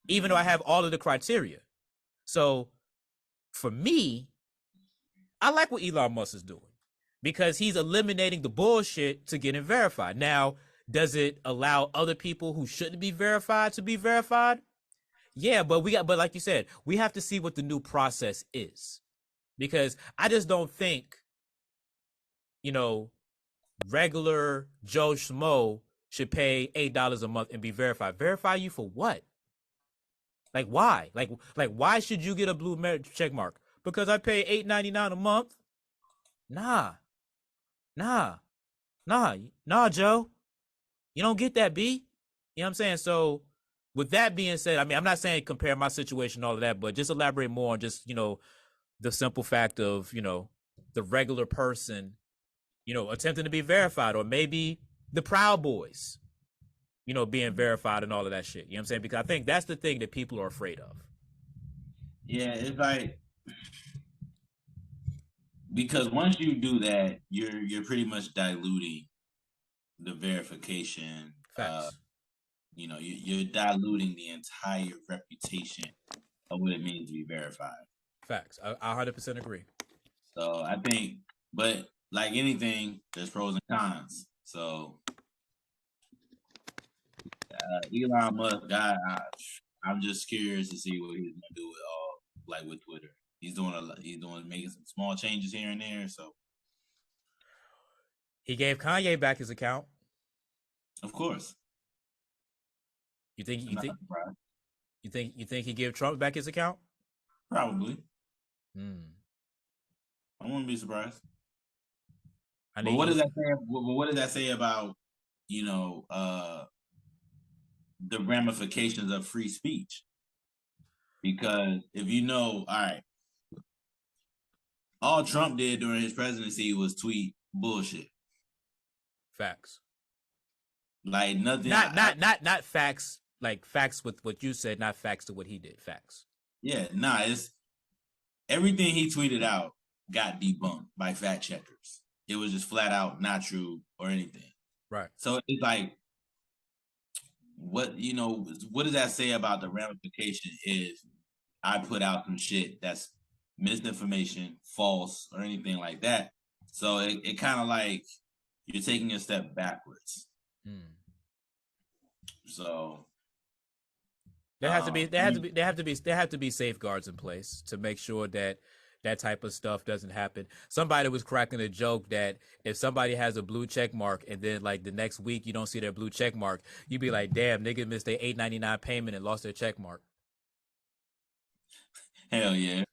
even though I have all of the criteria. So for me, I like what Elon Musk is doing, because he's eliminating the bullshit to getting verified. Now, does it allow other people who shouldn't be verified to be verified? Yeah, but like you said, we have to see what the new process is, because I just don't think, regular Joe Schmo should pay $8 a month and be verified. Verify you for what? Like, why? Like why should you get a blue check mark? Because I pay $8.99 a month? Nah, Joe. You don't get that, B. You know what I'm saying? So with that being said, I mean, I'm not saying compare my situation, all of that, but just elaborate more on just, the simple fact of, the regular person, attempting to be verified, or maybe the Proud Boys, being verified and all of that shit. You know what I'm saying? Because I think that's the thing that people are afraid of. Yeah, it's like, because once you do that, you're pretty much diluting the verification. Facts. You're diluting the entire reputation of what it means to be verified. Facts. I 100% agree. So I think, but like anything, there's pros and cons. So Elon Musk, I'm just curious to see what he's gonna do with Twitter. He's making some small changes here and there. So he gave Kanye back his account. Of course. You think he gave Trump back his account? Probably. I wouldn't be surprised. But what does that say about the ramifications of free speech? Because if all Trump did during his presidency was tweet bullshit. Facts. Like nothing. Not facts. Like facts with what you said, not facts to what he did. Facts. Yeah, it's everything he tweeted out got debunked by fact checkers. It was just flat out not true or anything. Right. So it's like, what does that say about the ramification if I put out some shit that's misinformation, false, or anything like that? So it kind of like you're taking a step backwards. So there have to be safeguards in place to make sure that type of stuff doesn't happen. Somebody was cracking a joke that if somebody has a blue check mark and then like the next week you don't see their blue check mark, you'd be like, damn, nigga missed their $8.99 payment and lost their check mark. Hell yeah.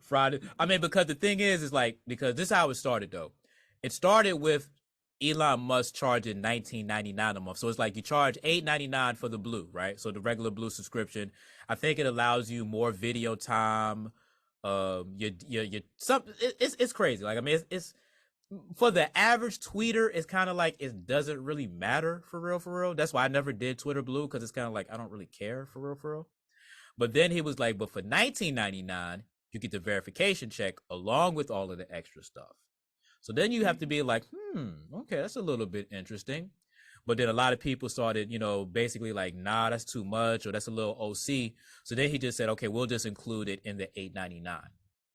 Friday. I mean, because the thing is like, because this is how it started though. It started with Elon Musk charging $19.99 a month. So it's like you charge $8.99 for the blue, right? So the regular blue subscription. I think it allows you more video time. It's crazy. Like, I mean, it's for the average tweeter, it's kind of like it doesn't really matter for real, for real. That's why I never did Twitter Blue, because it's kind of like I don't really care for real, for real. But then he was like, but for $19.99, you get the verification check along with all of the extra stuff. So then you have to be like, okay, that's a little bit interesting. But then a lot of people started, basically like, nah, that's too much, or that's a little OC. So then he just said, okay, we'll just include it in the $8.99.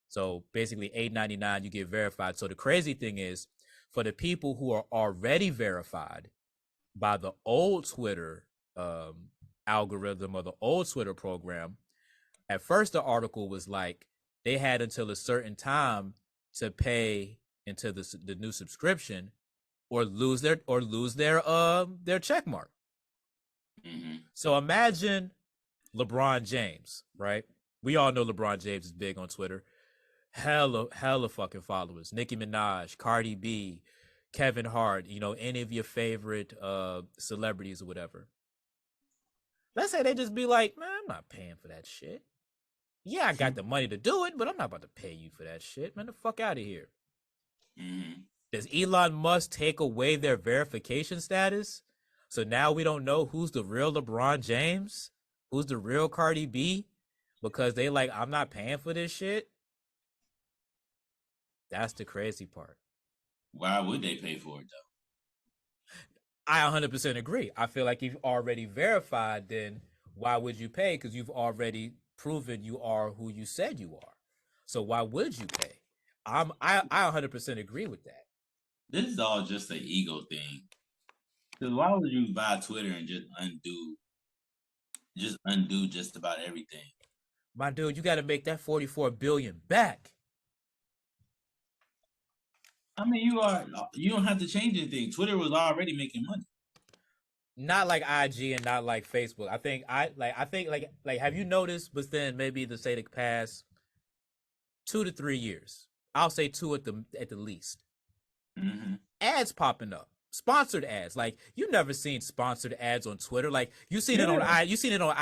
So basically $8.99, you get verified. So the crazy thing is, for the people who are already verified by the old Twitter algorithm or the old Twitter program, at first the article was like they had until a certain time to pay into the new subscription or lose their check mark. Mm-hmm. So imagine LeBron James, right? We all know LeBron James is big on Twitter. Hella fucking followers. Nicki Minaj, Cardi B, Kevin Hart, any of your favorite celebrities or whatever. Let's say they just be like, man, I'm not paying for that shit. Yeah, I got the money to do it, but I'm not about to pay you for that shit. Man, the fuck out of here. Mm-hmm. Does Elon Musk take away their verification status? So now we don't know who's the real LeBron James, who's the real Cardi B, because they like, I'm not paying for this shit. That's the crazy part. Why would they pay for it though? I 100% agree. I feel like if you've already verified, then why would you pay? Because you've already proven you are who you said you are. So why would you pay? I 100% agree with that. This is all just an ego thing. Because why would you buy Twitter and just undo just about everything? My dude, you got to make that 44 billion back. I mean, you don't have to change anything. Twitter was already making money. Not like IG and not like Facebook. I think have you noticed within maybe the past 2 to 3 years? I'll say 2 at the least. Mm-hmm. Ads popping up, sponsored ads. Like, you never seen sponsored ads on Twitter. Like, you seen it on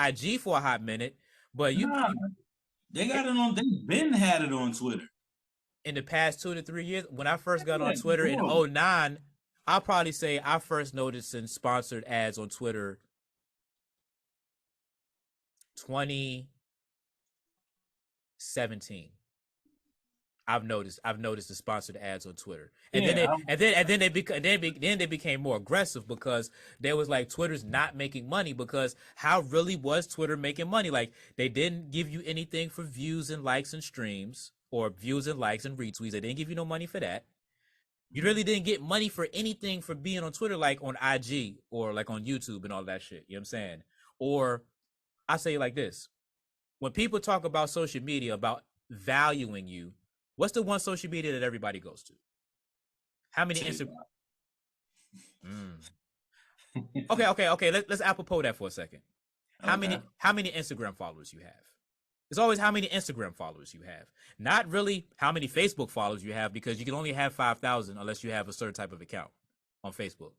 IG for a hot minute, but they got it on. They've been had it on Twitter in the past 2 to 3 years. When I first got on Twitter in 2009, I'll probably say I first noticed in sponsored ads on Twitter 2017. I've noticed the sponsored ads on Twitter, and then they became more aggressive because they was like, Twitter's not making money, because how really was Twitter making money? Like, they didn't give you anything for views and likes and streams, or views and likes and retweets. They didn't give you no money for that. You really didn't get money for anything for being on Twitter, like on IG or like on YouTube and all that shit. You know what I'm saying? Or I say it like this: when people talk about social media, about valuing you, what's the one social media that everybody goes to? How many Instagram? Okay. Let's apropos that for a second. How many Instagram followers you have? It's always how many Instagram followers you have. Not really how many Facebook followers you have, because you can only have 5,000 unless you have a certain type of account on Facebook.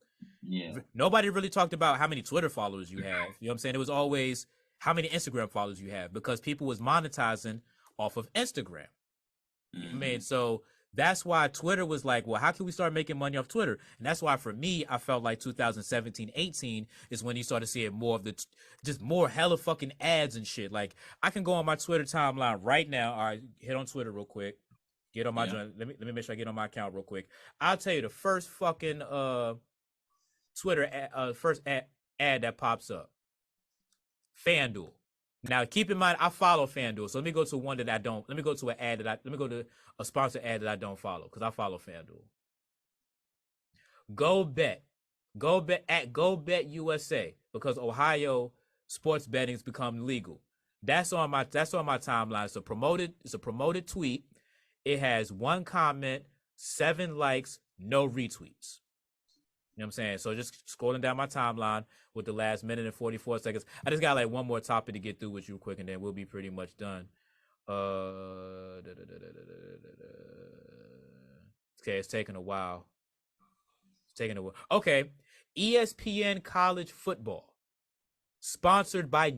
Yeah. Nobody really talked about how many Twitter followers you have. You know what I'm saying? It was always how many Instagram followers you have, because people was monetizing off of Instagram. Mm-hmm. I mean, so that's why Twitter was like, well, how can we start making money off Twitter? And that's why, for me, I felt like 2017-18 is when you started seeing more of just more hella fucking ads and shit. Like, I can go on my Twitter timeline right now. All right, hit on Twitter real quick. Get on my let me make sure I get on my account real quick. I'll tell you the first fucking Twitter first ad that pops up. FanDuel. Now, keep in mind, I follow FanDuel, so let me go to one that I don't. Let me go to let me go to a sponsored ad that I don't follow, because I follow FanDuel. Go bet at Go Bet USA, because Ohio sports betting's become legal. That's on my timeline. It's a promoted tweet. It has 1 comment, 7 likes, no retweets. You know what I'm saying? So just scrolling down my timeline with the last minute and 44 seconds. I just got like one more topic to get through with you quick, and then we'll be pretty much done. Okay, it's taking a while. Taking away. Okay. ESPN college football. Sponsored by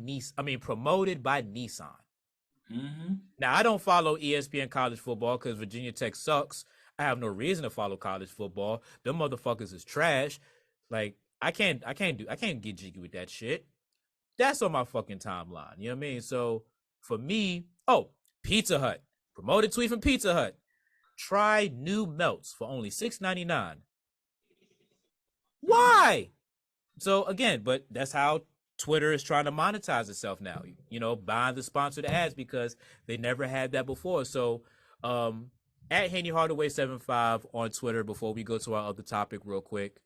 promoted by Nissan. Mm-hmm. Now, I don't follow ESPN college football because Virginia Tech sucks. I have no reason to follow college football. Them motherfuckers is trash. Like, I can't get jiggy with that shit. That's on my fucking timeline. You know what I mean? So for me, Pizza Hut. Promoted tweet from Pizza Hut. Try new melts for only $6.99. Why? So again, but that's how Twitter is trying to monetize itself now. You know, buying the sponsored ads because they never had that before. So at Haney Hardaway 75 on Twitter, before we go to our other topic real quick.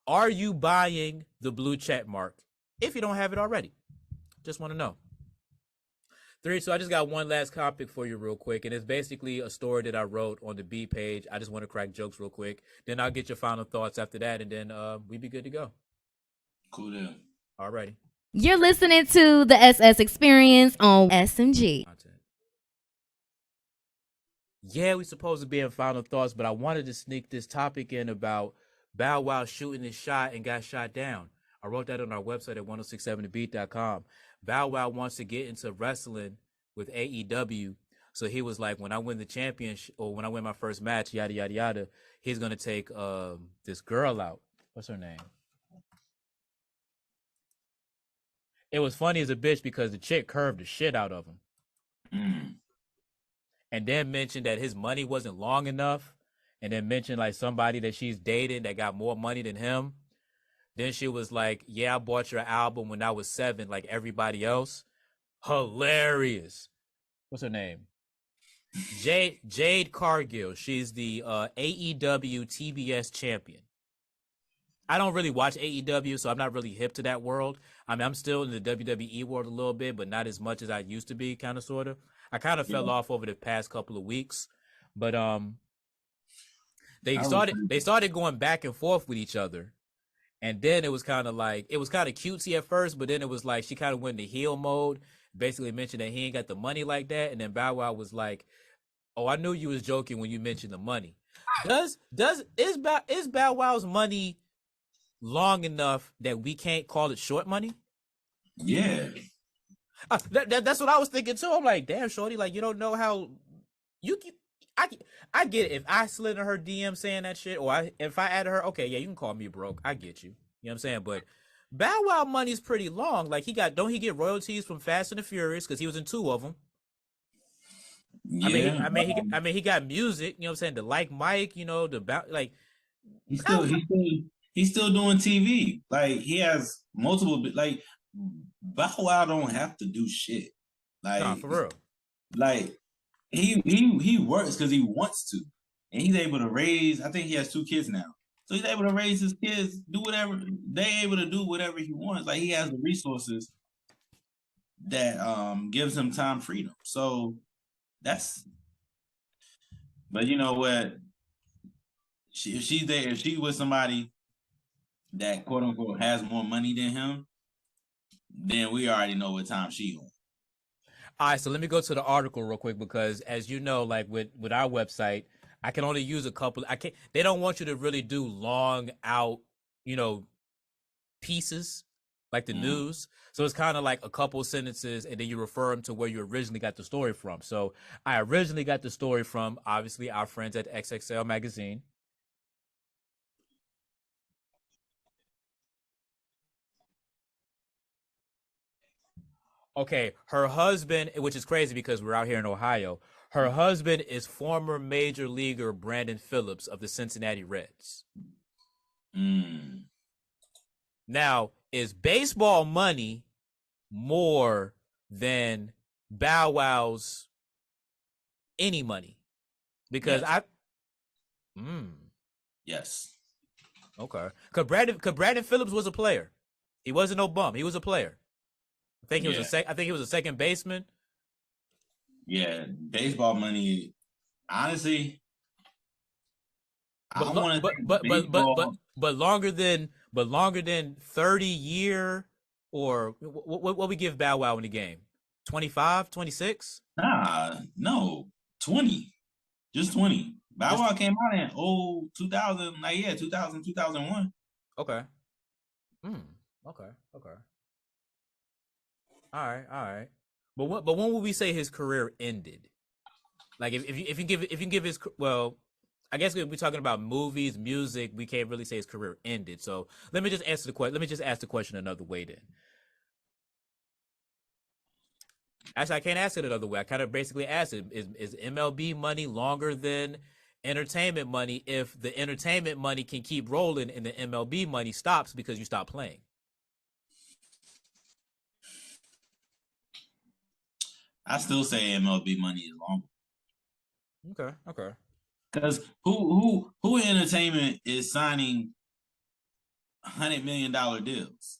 Are you buying the blue check mark if you don't have it already? Just want to know. 3, so I just got one last topic for you real quick, and it's basically a story that I wrote on the B page. I just want to crack jokes real quick. Then I'll get your final thoughts after that, and then we be good to go. Cool deal. Alrighty. You're listening to the SS Experience on SMG. Yeah, we supposed to be in final thoughts, but I wanted to sneak this topic in about Bow Wow shooting his shot and got shot down. I wrote that on our website at 1067thebeat.com. Bow Wow wants to get into wrestling with AEW. So he was like, when I win the championship or when I win my first match, yada, yada, yada, he's going to take this girl out. What's her name? It was funny as a bitch because the chick curved the shit out of him. Mm. And then mentioned that his money wasn't long enough. And then mentioned like somebody that she's dating that got more money than him. Then she was like, yeah, I bought your album when I was 7, like everybody else. Hilarious. What's her name? Jade Cargill. She's the AEW TBS champion. I don't really watch AEW, so I'm not really hip to that world. I mean, I'm still in the WWE world a little bit, but not as much as I used to be, kind of, sort of. I kind of fell off over the past couple of weeks. But they started going back and forth with each other. And then it was kind of cutesy at first, but then it was like she kind of went into heel mode, basically mentioned that he ain't got the money like that. And then Bow Wow was like, oh, I knew you was joking when you mentioned the money. Is Bow Wow's money long enough that we can't call it short money? Yeah. That's what I was thinking too. I'm like, damn, shorty, like you don't know how I get it. If I slid in her DM saying that shit, or if I added her, okay, yeah, you can call me broke. I get you. You know what I'm saying? But Bow Wow money's pretty long. Like don't he get royalties from Fast and the Furious because he was in 2 of them? Yeah. He got music. You know what I'm saying? The Like Mike. You know like He's still doing TV. Like he has multiple. Like Bow Wow don't have to do shit. Like nah, for real. Like he works because he wants to, and he's able to raise. I think he has 2 kids now, so he's able to raise his kids, do whatever they able to do, whatever he wants. Like he has the resources that gives him time freedom. So that's. But you know what? If she was somebody that quote unquote has more money than him, then we already know what time she on. All right, so let me go to the article real quick because, as you know, like with our website, I can only use a couple. They don't want you to really do long out, pieces like the news. So it's kind of like a couple sentences, and then you refer them to where you originally got the story from. So I originally got the story from obviously our friends at XXL Magazine. Okay, her husband, which is crazy because we're out here in Ohio, her husband is former major leaguer Brandon Phillips of the Cincinnati Reds. Now, is baseball money more than Bow Wow's any money? Because Yes. Okay. Because Brandon Phillips was a player. He wasn't no bum. He was a player. I think he was a second baseman. Yeah, baseball money. Honestly, But longer than 30-year or what we give Bow Wow in the game? 25, 26? Nah, no, 20, just 20. Bow Wow came out in 2000, like 2000, 2001. Okay. Okay. All right. But when would we say his career ended? Like if you can give his, well, I guess we're talking about movies, music. We can't really say his career ended. So let me just answer the question. Let me just ask the question another way then. Actually, I can't ask it another way. I kind of basically asked it: Is MLB money longer than entertainment money? If the entertainment money can keep rolling and the MLB money stops because you stop playing. I still say MLB money is longer. Okay. Because who in entertainment is signing $100 million deals?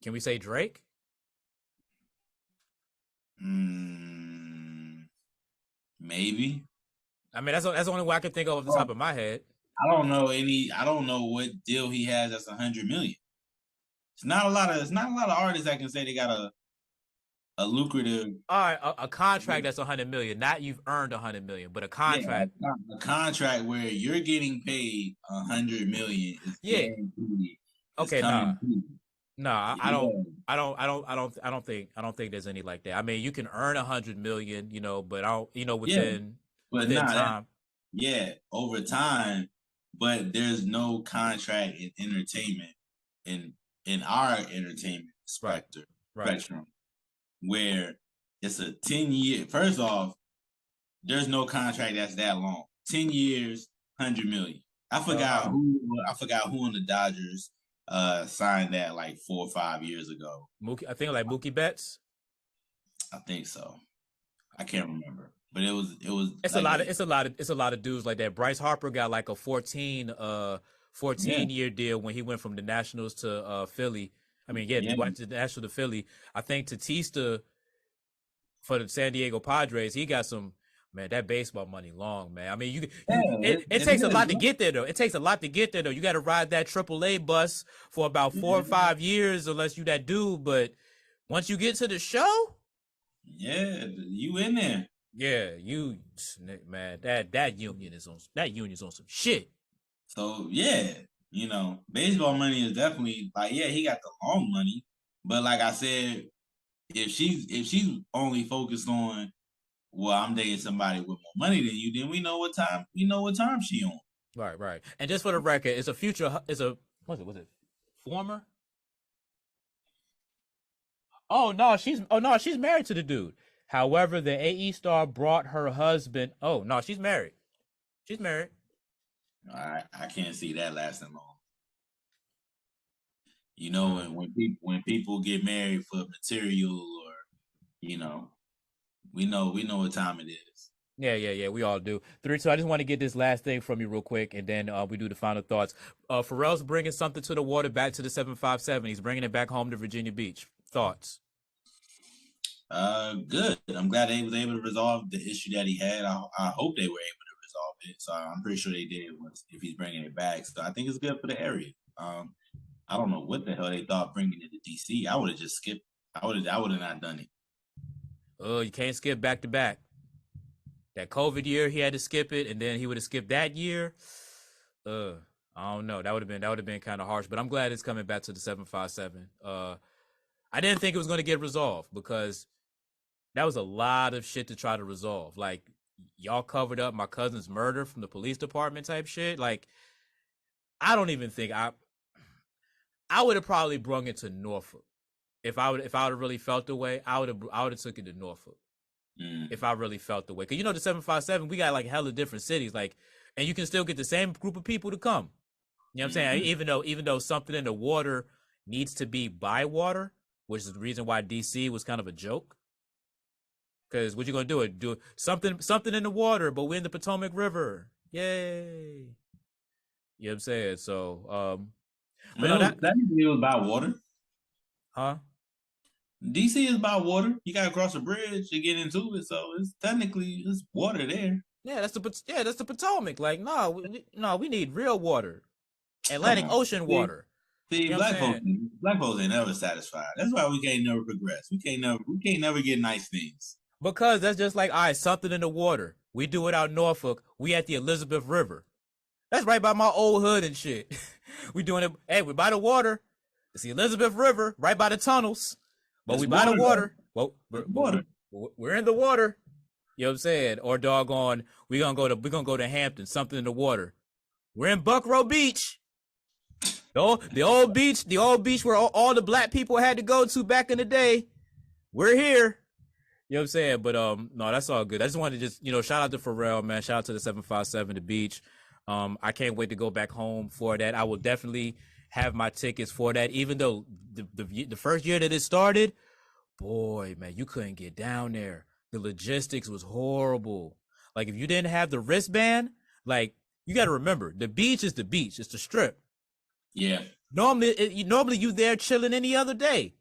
Can we say Drake? Maybe. I mean, that's the only way I can think of off the top of my head. I don't know what deal he has that's $100 million. It's not a lot of artists that can say they got a lucrative. All right, a contract that's $100 million. Not you've earned $100 million, but a contract. Yeah, a contract where you're getting paid $100 million is guaranteed. Okay, nah. I don't think there's any like that. I mean, you can earn $100 million, but within time. Over time, but there's no contract in entertainment in our entertainment spectrum. Where it's a 10-year. First off, there's no contract that's that long. 10 years, $100 million. I forgot who in the Dodgers signed that like 4 or 5 years ago. I think like Mookie Betts. I think so. I can't remember, but it was. It's like a lot of dudes like that. Bryce Harper got like a 14 year deal when he went from the Nationals to Philly. I mean, went to the National to Philly. I think Tatis for the San Diego Padres, he got some, man, that baseball money long, man. I mean, it takes a lot to get there, though. It takes a lot to get there, though. You got to ride that AAA bus for about 4 or 5 years, unless you that dude. But once you get to the show, you in there. Yeah, man, that union is on some shit. So baseball money is definitely like, he got the long money, but like I said, if she's only focused on, well, I'm dating somebody with more money than you, then we know what time she on. Right. And just for the record, it's was it former? Oh no, she's married to the dude. However, the AE star brought her husband. Oh no, she's married. She's married. I can't see that lasting long. When people get married for material, or we know what time it is. Yeah, we all do. 3, so I just want to get this last thing from you real quick, and then we do the final thoughts. Pharrell's bringing something to the water back to the 757. He's bringing it back home to Virginia Beach. Thoughts? Good. I'm glad they was able to resolve the issue that he had. I hope they were able to resolve it. So I'm pretty sure they did. If he's bringing it back, so I think it's good for the area. I don't know what the hell they thought bringing it to DC. I would have just skipped. I would have not done it. Oh, you can't skip back to back. That COVID year, he had to skip it, and then he would have skipped that year. I don't know. That would have been kind of harsh. But I'm glad it's coming back to the 757. I didn't think it was going to get resolved because that was a lot of shit to try to resolve. Like, y'all covered up my cousin's murder from the police department type shit. Like, I don't even think I would have probably brung it to Norfolk. If I would have really felt the way, I would have took it to Norfolk. If I really felt the way. Because the 757, we got like hella different cities. Like, and you can still get the same group of people to come. You know what I'm saying? Even though something in the water needs to be by water, which is the reason why DC was kind of a joke. Because what you gonna do? Do something in the water, but we're in the Potomac River. Yay! You know what I'm saying? So, that was about water, huh? DC is about water. You gotta cross a bridge to get into it, so it's technically water there. Yeah, that's the Potomac. Like, no, we need real water, Atlantic Ocean water. See, black folks ain't never satisfied. That's why we can't never progress. We can't never get nice things. Because that's just like, all right, something in the water. We do it out in Norfolk. We at the Elizabeth River. That's right by my old hood and shit. We doing it. Hey, we're by the water. It's the Elizabeth River, right by the tunnels. But we by the water. Well, we're in the water. You know what I'm saying? Or doggone, we're gonna go to Hampton, something in the water. We're in Buckrow Beach. The old beach where all the black people had to go to back in the day. We're here. You know what I'm saying? But no, that's all good. I just wanted to just, shout out to Pharrell, man. Shout out to the 757, the beach. I can't wait to go back home for that. I will definitely have my tickets for that. Even though the first year that it started, boy, man, you couldn't get down there. The logistics was horrible. Like if you didn't have the wristband, like you got to remember, the beach is the beach. It's the strip. Yeah. Normally you there chilling any other day.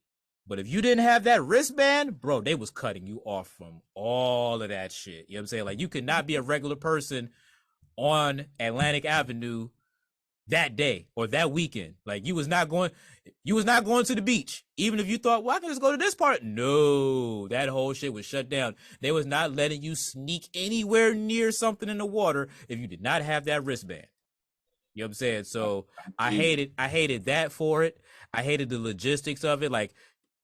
But if you didn't have that wristband, bro, they was cutting you off from all of that shit. You know what I'm saying? Like you could not be a regular person on Atlantic Avenue that day or that weekend. Like you was not going to the beach. Even if you thought, well, I can just go to this part. No, that whole shit was shut down. They was not letting you sneak anywhere near something in the water if you did not have that wristband. You know what I'm saying? So I hated that for it. I hated the logistics of it, like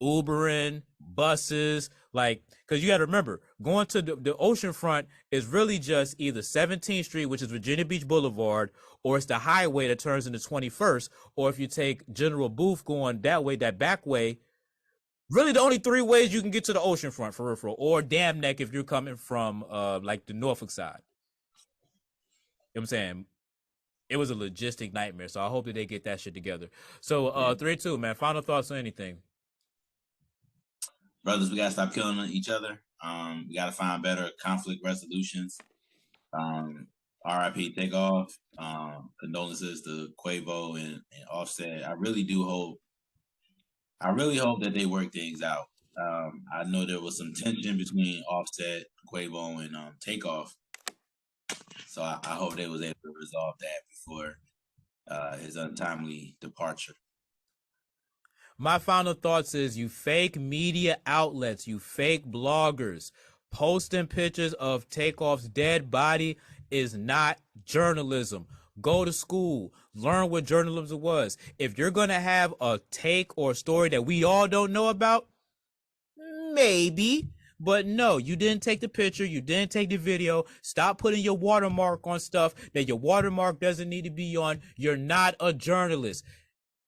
Ubering, buses, like, because you got to remember, going to the oceanfront is really just either 17th Street, which is Virginia Beach Boulevard, or it's the highway that turns into 21st, or if you take General Booth going that way, that back way, really the only three ways you can get to the oceanfront for real, or Dam Neck if you're coming from like the Norfolk side. You know what I'm saying? It was a logistic nightmare, so I hope that they get that shit together. So 3-2, man, final thoughts on anything? Brothers, we gotta stop killing each other. We gotta find better conflict resolutions. RIP Takeoff. Condolences to Quavo and Offset. I really hope that they work things out. I know there was some tension between Offset, Quavo, and Takeoff. So I hope they was able to resolve that before his untimely departure. My final thoughts is you fake media outlets, you fake bloggers, posting pictures of Takeoff's dead body is not journalism. Go to school, learn what journalism was. If you're going to have a take or a story that we all don't know about, maybe. But no, you didn't take the picture. You didn't take the video. Stop putting your watermark on stuff that your watermark doesn't need to be on. You're not a journalist.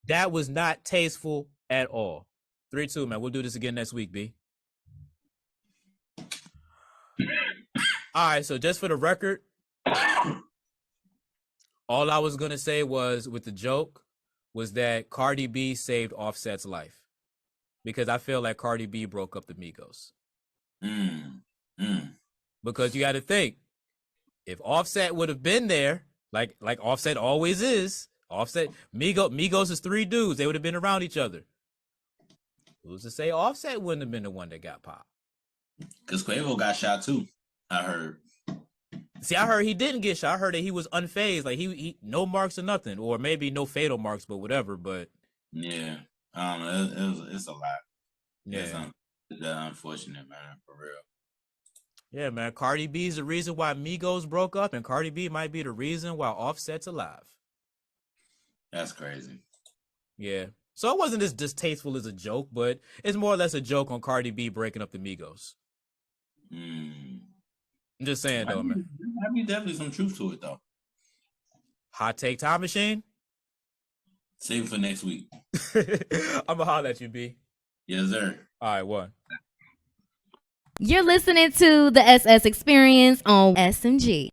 That was not tasteful at all. 3-2, man. We'll do this again next week, B. All right, so just for the record, all I was going to say was, with the joke, was that Cardi B saved Offset's life. Because I feel like Cardi B broke up the Migos. Because you got to think, if Offset would have been there, like Offset always is, Migos is 3 dudes. They would have been around each other. Who's to say Offset wouldn't have been the one that got popped? Because Quavo got shot too, I heard. See, I heard he didn't get shot. I heard that he was unfazed. Like he no marks or nothing. Or maybe no fatal marks, but whatever. But yeah, I don't know. It's a lot. Yeah. It's unfortunate, man, for real. Yeah, man. Cardi B is the reason why Migos broke up, and Cardi B might be the reason why Offset's alive. That's crazy. Yeah. So it wasn't as distasteful as a joke, but it's more or less a joke on Cardi B breaking up the Migos. I'm just saying, though, man. There'd be definitely some truth to it, though. Hot take time machine? Save it for next week. I'm going to holler at you, B. Yes, sir. All right, one. You're listening to the SS Experience on SMG.